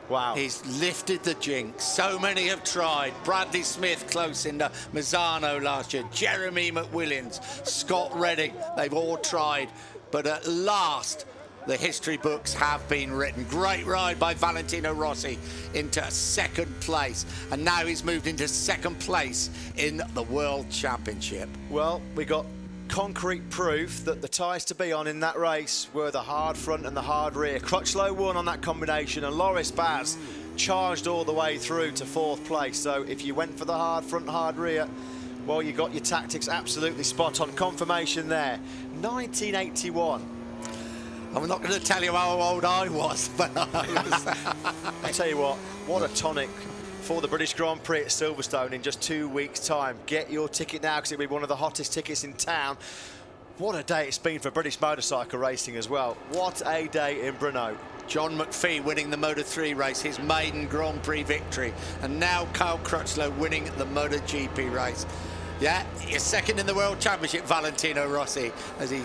Wow. He's lifted the jinx. So many have tried. Bradley Smith close in the Mazzano last year. Jeremy McWilliams, Scott Redding. They've all tried. But at last, the history books have been written. Great ride by Valentino Rossi into 2nd place. And now he's moved into 2nd place in the World Championship. Well, we got concrete proof that the tyres to be on in that race were the hard front and the hard rear. Crutchlow won on that combination, and Loris Baz charged all the way through to 4th place. So if you went for the hard front, hard rear, well, you got your tactics absolutely spot on. Confirmation there. 1981. I'm not going to tell you how old I was, but I tell you what a tonic for the British Grand Prix at Silverstone in just 2 weeks' time. Get your ticket now, because it'll be one of the hottest tickets in town. What a day it's been for British motorcycle racing as well. What a day in Brno. John McPhee winning the Moto3 race, his maiden Grand Prix victory. And now Kyle Crutchlow winning the MotoGP race. Yeah, he's second in the World Championship, Valentino Rossi, as he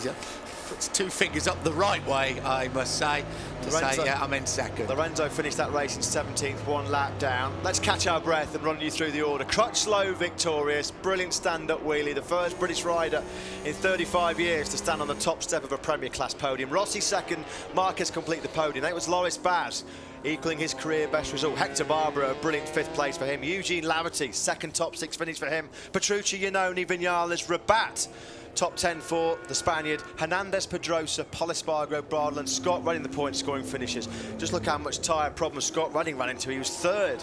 puts two fingers up the right way, I must say, to Lorenzo, say, yeah, I'm in second. Lorenzo finished that race in 17th, one lap down. Let's catch our breath and run you through the order. Crutchlow victorious, brilliant stand-up wheelie, the first British rider in 35 years to stand on the top step of a Premier Class podium. Rossi second, Marquez complete the podium. That was Loris Baz equaling his career best result. Hector Barbera, a brilliant 5th place for him. Eugene Laverty, second top 6 finish for him. Petrucci, Iannone, Vinales, Rabat, top 10 for the Spaniard. Hernandez, Pedrosa, Polispargo, Bradle and Scott Redding the point scoring finishes. Just look how much tyre problems Scott Redding ran into. He was 3rd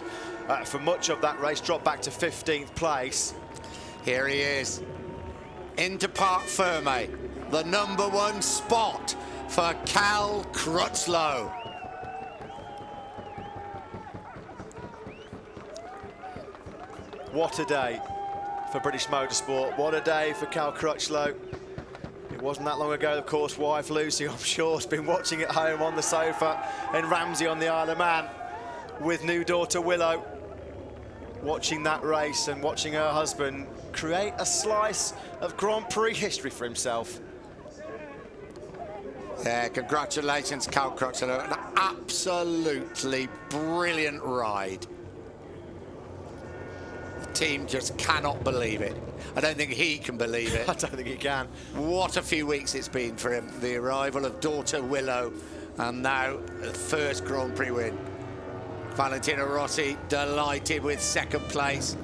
for much of that race, dropped back to 15th place. Here he is, into Parc Ferme, the #1 spot for Cal Crutchlow. What a day for British motorsport. What a day for Cal Crutchlow. It wasn't that long ago, of course, wife Lucy, I'm sure, has been watching at home on the sofa in Ramsey on the Isle of Man with new daughter Willow, watching that race and watching her husband create a slice of Grand Prix history for himself. Yeah, congratulations, Cal Crutchlow. An absolutely brilliant ride. Team just cannot believe it. I don't think he can believe it. I don't think he can. What a few weeks it's been for him. The arrival of daughter Willow and now the first Grand Prix win. Valentino Rossi delighted with second place.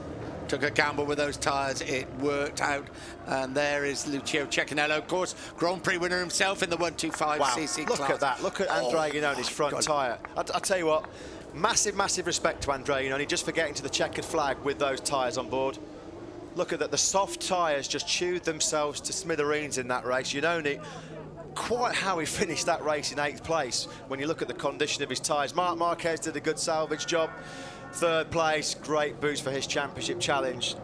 Took a gamble with those tyres, it worked out. And there is Lucio Cecchinello, of course, Grand Prix winner himself in the 125cc class. Look at that, look at Andrea Iannone's front tyre. I'll tell you what, massive respect to Andrea Iannone just for getting to the checkered flag with those tyres on board. Look at that, the soft tyres just chewed themselves to smithereens in that race. Iannone, quite how he finished that race in 8th place when you look at the condition of his tyres. Marc Marquez did a good salvage job. 3rd place, great boost for his championship challenge.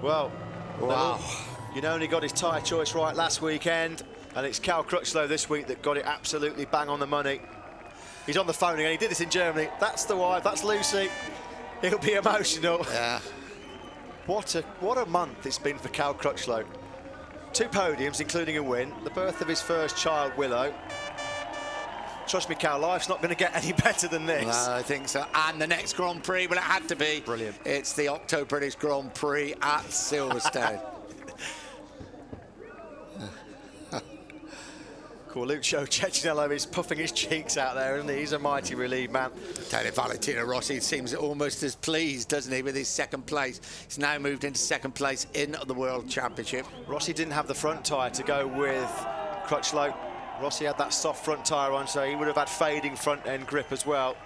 Well, wow. Iannone got his tyre choice right last weekend, and it's Cal Crutchlow this week that got it absolutely bang on the money. He's on the phone again. He did this in Germany. That's the wife. That's Lucy. He'll be emotional. Yeah. What a month it's been for Cal Crutchlow. 2 podiums, including a win. The birth of his first child, Willow. Trust me, Cal, life's not going to get any better than this. No, I think so. And the next Grand Prix, well, it had to be. Brilliant. It's the Octo British Grand Prix at Silverstone. Cool, Lucio Cecchinello is puffing his cheeks out there, isn't he? He's a mighty relieved man. Tell you, Valentino Rossi seems almost as pleased, doesn't he, with his second place. He's now moved into second place in the World Championship. Rossi didn't have the front tyre to go with Crutchlow. Rossi had that soft front tyre on, so he would have had fading front end grip as well.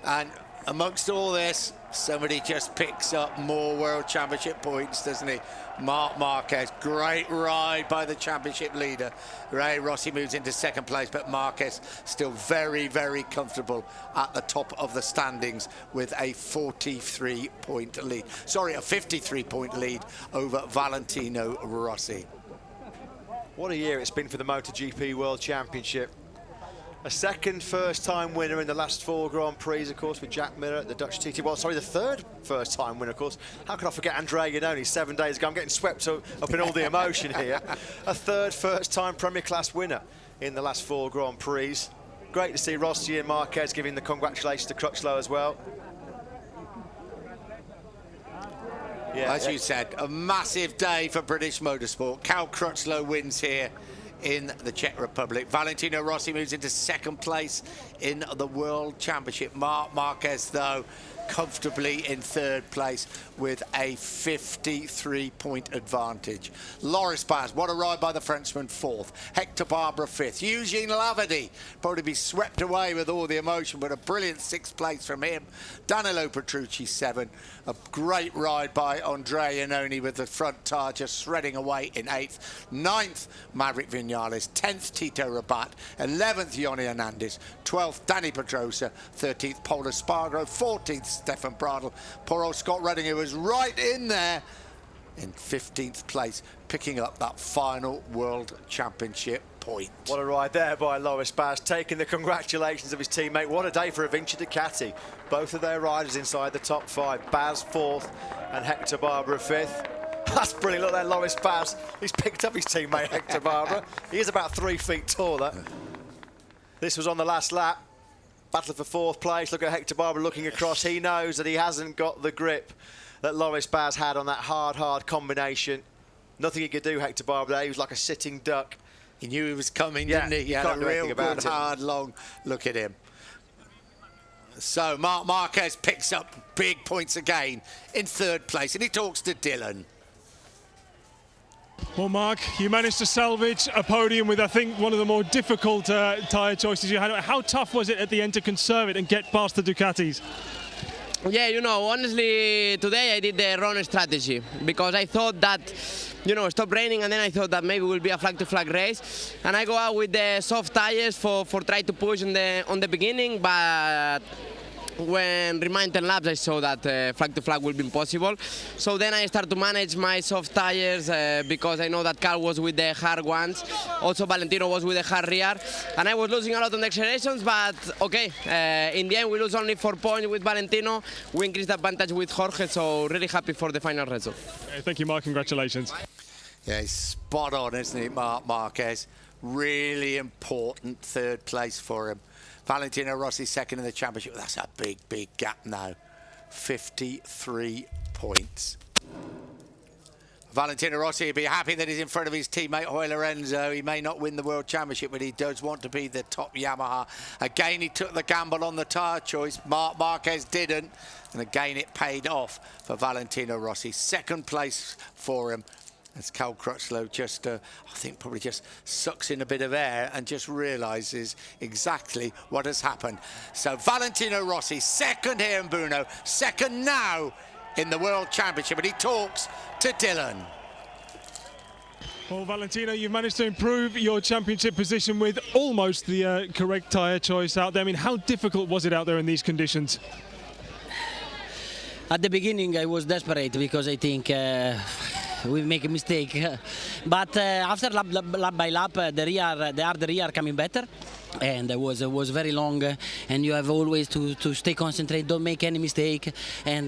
And amongst all this, somebody just picks up more World Championship points, doesn't he? Marc Marquez, great ride by the championship leader. Ray Rossi moves into second place, but Marquez still very comfortable at the top of the standings with a 43-point lead. Sorry, a 53-point lead over Valentino Rossi. What a year it's been for the MotoGP World Championship. A second first-time winner in the last 4 Grand Prix, of course, with Jack Miller at the Dutch TT. Well, sorry, the 3rd first-time winner, of course. How could I forget Andrea Iannone 7 days ago? I'm getting swept up in all the emotion here. A 3rd first-time Premier Class winner in the last 4 Grand Prix. Great to see Rossi and Marquez giving the congratulations to Crutchlow as well. Yeah, as you said, a massive day for British motorsport. Cal Crutchlow wins here in the Czech Republic. Valentino Rossi moves into second place in the World Championship. Marc Marquez, though, comfortably in 3rd place with a 53-point advantage. Loris Baz, what a ride by the Frenchman, 4th. Hector Barbera, 5th. Eugene Laverty, probably be swept away with all the emotion, but a brilliant 6th place from him. Danilo Petrucci, 7th. A great ride by Andrea Iannone with the front tyre just shredding away in 8th. 9th, Maverick Vinales. 10th, Tito Rabat. 11th, Yoni Hernandez. 12th, Danny Pedrosa. 13th, Polispargo. 14th, Stefan Bradle. Poor old Scott Redding, who was right in there in 15th place, picking up that final World Championship point. What a ride there by Loris Baz, taking the congratulations of his teammate. What a day for Vinci Ducati. Both of their riders inside the top 5. Baz 4th and Hector Barbera 5th. That's brilliant. Look there, Loris Baz. He's picked up his teammate Hector Barbera. He is about 3 feet taller. This was on the last lap. Battle for 4th place. Look at Hector Barbera looking across. He knows that he hasn't got the grip that Loris Baz had on that hard combination. Nothing he could do, Hector Barbera. He was like a sitting duck. He knew he was coming, didn't he? He had a real good, hard, long look at him. So Marc Marquez picks up big points again in 3rd place, and he talks to Dylan. Well, Mark, you managed to salvage a podium with, I think, one of the more difficult tyre choices you had. How tough was it at the end to conserve it and get past the Ducatis? Yeah, you know, honestly, today I did the wrong strategy because I thought that, you know, stop raining, and then I thought that maybe it will be a flag-to-flag race, and I go out with the soft tires for try to push on the beginning, but when remained 10 laps I saw that flag-to-flag will be impossible. So then I start to manage my soft tires because I know that Carl was with the hard ones. Also Valentino was with the hard rear. And I was losing a lot on the accelerations, but okay, in the end we lose only 4 points with Valentino. We increased the advantage with Jorge, so really happy for the final result. Thank you, Mark. Congratulations. Yeah, he's spot on, isn't he, Marc Marquez? Really important 3rd place for him. Valentino Rossi 2nd in the championship. That's a big, big gap now. 53 points. Valentino Rossi will be happy that he's in front of his teammate Jorge Lorenzo. He may not win the World Championship, but he does want to be the top Yamaha. Again, he took the gamble on the tyre choice. Marc Marquez didn't. And again, it paid off for Valentino Rossi. 2nd place for him. As Cal Crutchlow just, I think, probably just sucks in a bit of air and just realises exactly what has happened. So Valentino Rossi, 2nd here in Brno, 2nd now in the World Championship, and he talks to Dylan. Well, Valentino, you've managed to improve your championship position with almost the correct tyre choice out there. I mean, how difficult was it out there in these conditions? At the beginning, I was desperate because I think we make a mistake. But after lap by lap, the hard rear coming better. And it was very long, and you have always to stay concentrated, don't make any mistake. And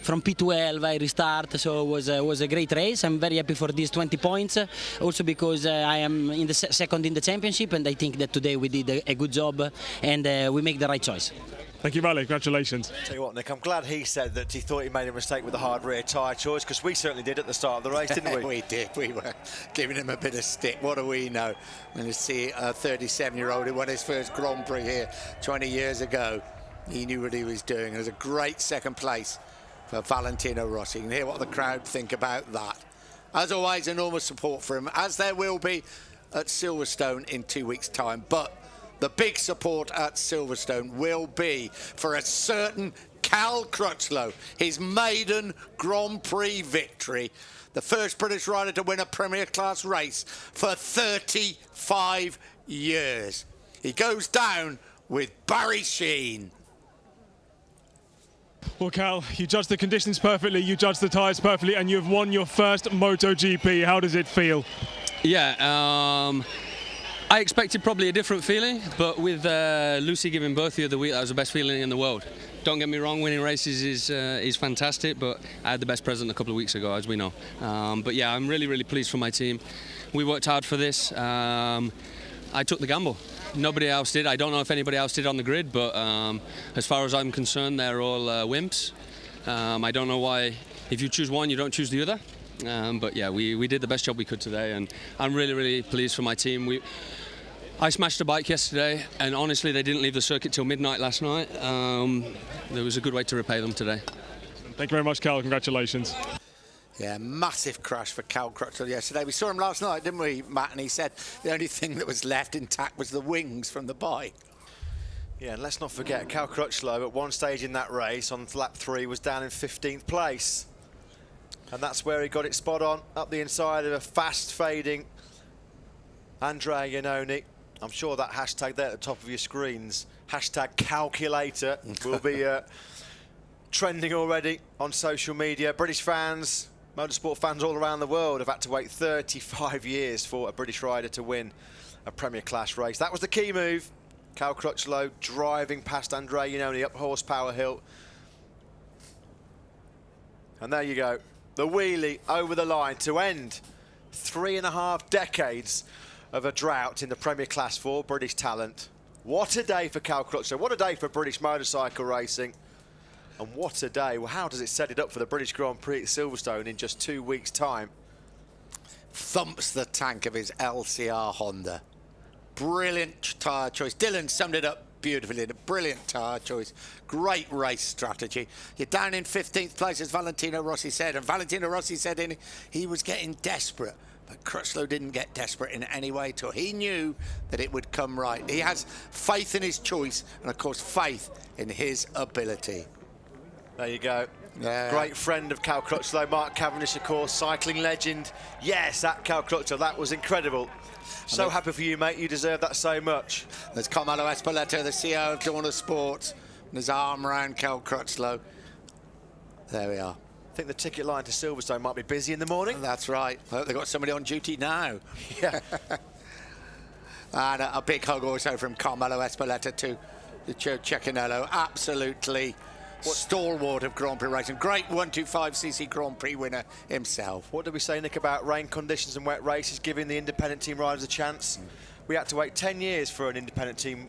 from P12 I restart, so it was a great race. I'm very happy for these 20 points, also because I am in the 2nd in the championship, and I think that today we did a good job, and we make the right choice. Thank you, Vale. Congratulations. Tell you what, Nick, I'm glad he said that he thought he made a mistake with the hard rear tyre choice, because we certainly did at the start of the race, didn't we? We did. We were giving him a bit of stick. What do we know? When you see a 37-year-old who won his first Grand Prix here 20 years ago, he knew what he was doing. It was a great 2nd place for Valentino Rossi. You can hear what the crowd think about that. As always, enormous support for him, as there will be at Silverstone in 2 weeks' time. But the big support at Silverstone will be for a certain Cal Crutchlow, his maiden Grand Prix victory. The first British rider to win a Premier Class race for 35 years. He goes down with Barry Sheene. Well, Cal, you judged the conditions perfectly, you judged the tyres perfectly, and you've won your first MotoGP. How does it feel? Yeah, I expected probably a different feeling, but with Lucy giving birth the other week, that was the best feeling in the world. Don't get me wrong, winning races is fantastic, but I had the best present a couple of weeks ago, as we know. But yeah, I'm really, really pleased for my team. We worked hard for this. I took the gamble. Nobody else did. I don't know if anybody else did on the grid, but as far as I'm concerned, they're all wimps. I don't know why, if you choose one, you don't choose the other. But yeah, we did the best job we could today, and I'm really, really pleased for my team. I smashed a bike yesterday, and honestly, they didn't leave the circuit till midnight last night. There was a good way to repay them today. Thank you very much, Cal. Congratulations. Yeah, massive crash for Cal Crutchlow yesterday. We saw him last night, didn't we, Matt? And he said the only thing that was left intact was the wings from the bike. Yeah, and let's not forget, Cal Crutchlow at one stage in that race on lap 3 was down in 15th place. And that's where he got it spot on, up the inside of a fast fading Andrea Iannone. I'm sure that hashtag there at the top of your screens, hashtag calculator, will be trending already on social media. British fans, motorsport fans all around the world have had to wait 35 years for a British rider to win a Premier Class race. That was the key move. Cal Crutchlow driving past Andre Iannone up horsepower hill. And there you go. The wheelie over the line to end 3.5 decades of a drought in the Premier Class for British talent. What a day for Cal Crutchlow. What a day for British motorcycle racing. And what a day. Well, how does it set it up for the British Grand Prix at Silverstone in just 2 weeks' time? Thumps the tank of his LCR Honda. Brilliant tyre choice. Dylan summed it up beautifully. A brilliant tyre choice. Great race strategy. You're down in 15th place, as Valentino Rossi said. And Valentino Rossi said he was getting desperate. But Crutchlow didn't get desperate in any way at all. He knew that it would come right. He has faith in his choice and, of course, faith in his ability. There you go. Yeah. Great friend of Cal Crutchlow, Mark Cavendish, of course, cycling legend. Yes, that Cal Crutchlow, that was incredible. So happy for you, mate. You deserve that so much. There's Carmelo Espeleta, the CEO of Dorna Sports, and his arm around Cal Crutchlow. There we are. I think the ticket line to Silverstone might be busy in the morning. That's right. I hope they've got somebody on duty now. Yeah. And a big hug also from Carmelo Espeleta to Lucio Cecchinello. Absolutely stalwart of Grand Prix racing. Great 125cc Grand Prix winner himself. What did we say, Nick, about rain conditions and wet races giving the independent team riders a chance? We had to wait 10 years for an independent team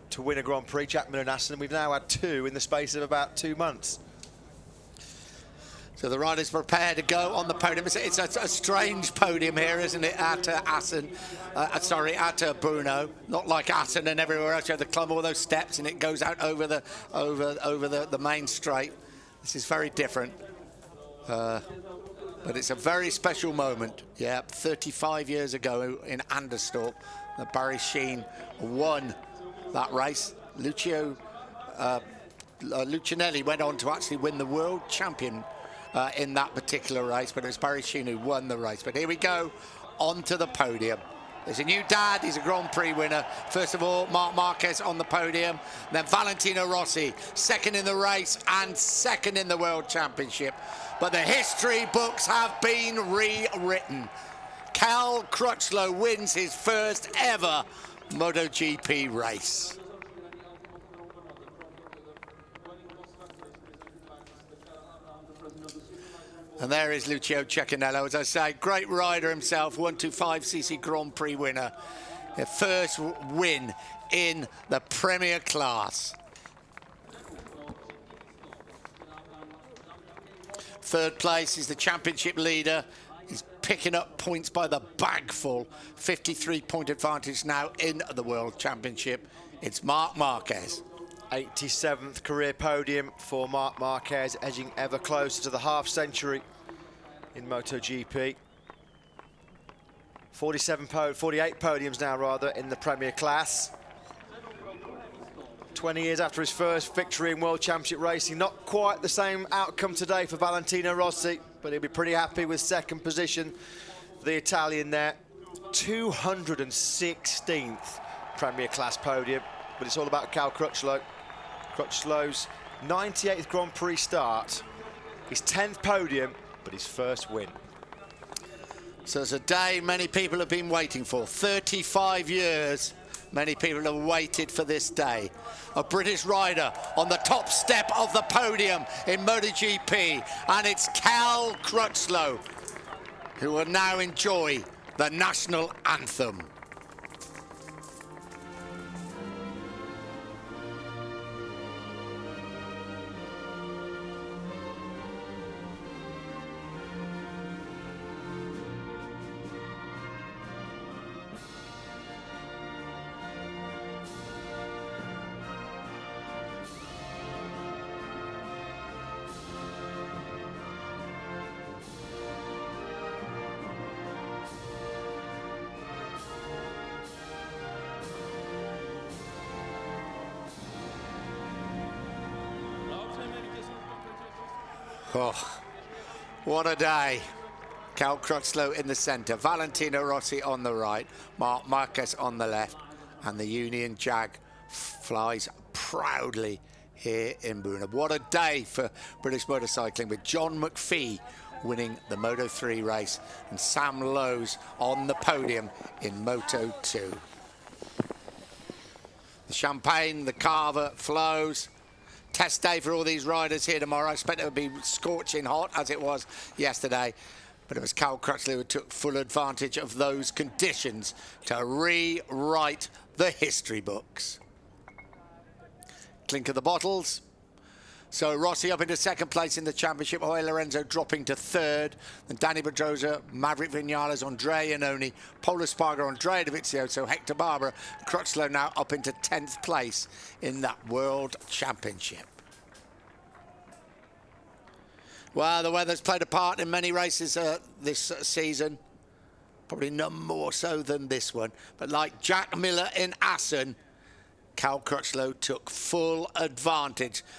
to win a Grand Prix, Jackman and Aston. We've now had 2 in the space of about 2 months. So the riders prepare to go on the podium. It's a strange podium here, isn't it, at Assen? At Brno. Not like Assen and everywhere else. You have to climb all those steps and it goes out over the main straight. This is very different. But it's a very special moment. Yeah, 35 years ago in Anderstorp, that Barry Sheene won that race. Lucinelli went on to actually win the world champion in that particular race, but it was Barry Sheene who won the race. But here we go, onto the podium. There's a new dad, he's a Grand Prix winner. First of all, Marc Marquez on the podium, then Valentino Rossi, second in the race and second in the World Championship. But the history books have been rewritten. Cal Crutchlow wins his first ever MotoGP race. And there is Lucio Cecchinello, as I say, great rider himself, 125cc Grand Prix winner. Their first win in the Premier Class. Third place is the championship leader. He's picking up points by the bagful. 53-point advantage now in the World Championship. It's Marc Marquez. 87th career podium for Marc Marquez, edging ever closer to the half-century in MotoGP. 48 podiums now, rather, in the Premier Class. 20 years after his first victory in World Championship racing. Not quite the same outcome today for Valentino Rossi, but he'll be pretty happy with second position. The Italian there, 216th Premier Class podium, but it's all about Cal Crutchlow. Crutchlow's 98th Grand Prix start, his 10th podium, but his first win. So it's a day many people have been waiting for. 35 years, many people have waited for this day. A British rider on the top step of the podium in MotoGP, and it's Cal Crutchlow, who will now enjoy the national anthem. Oh, what a day. Cal Crutchlow in the centre, Valentino Rossi on the right, Marc Marquez on the left, and the Union Jag flies proudly here in Brno. What a day for British motorcycling, with John McPhee winning the Moto3 race, and Sam Lowe's on the podium in Moto2. The champagne, the carver flows. Test day for all these riders here tomorrow. I expect it would be scorching hot as it was yesterday. But it was Cal Crutchlow who took full advantage of those conditions to rewrite the history books. Clink of the bottles. So Rossi up into second place in the championship. Jorge Lorenzo dropping to third. And Danny Pedrosa, Maverick Vinales, Andrea Iannone, Pol Espargaro, Andrea Dovizioso, Hector Barbera. Crutchlow now up into 10th place in that World Championship. Well, the weather's played a part in many races this season. Probably none more so than this one. But like Jack Miller in Assen, Cal Crutchlow took full advantage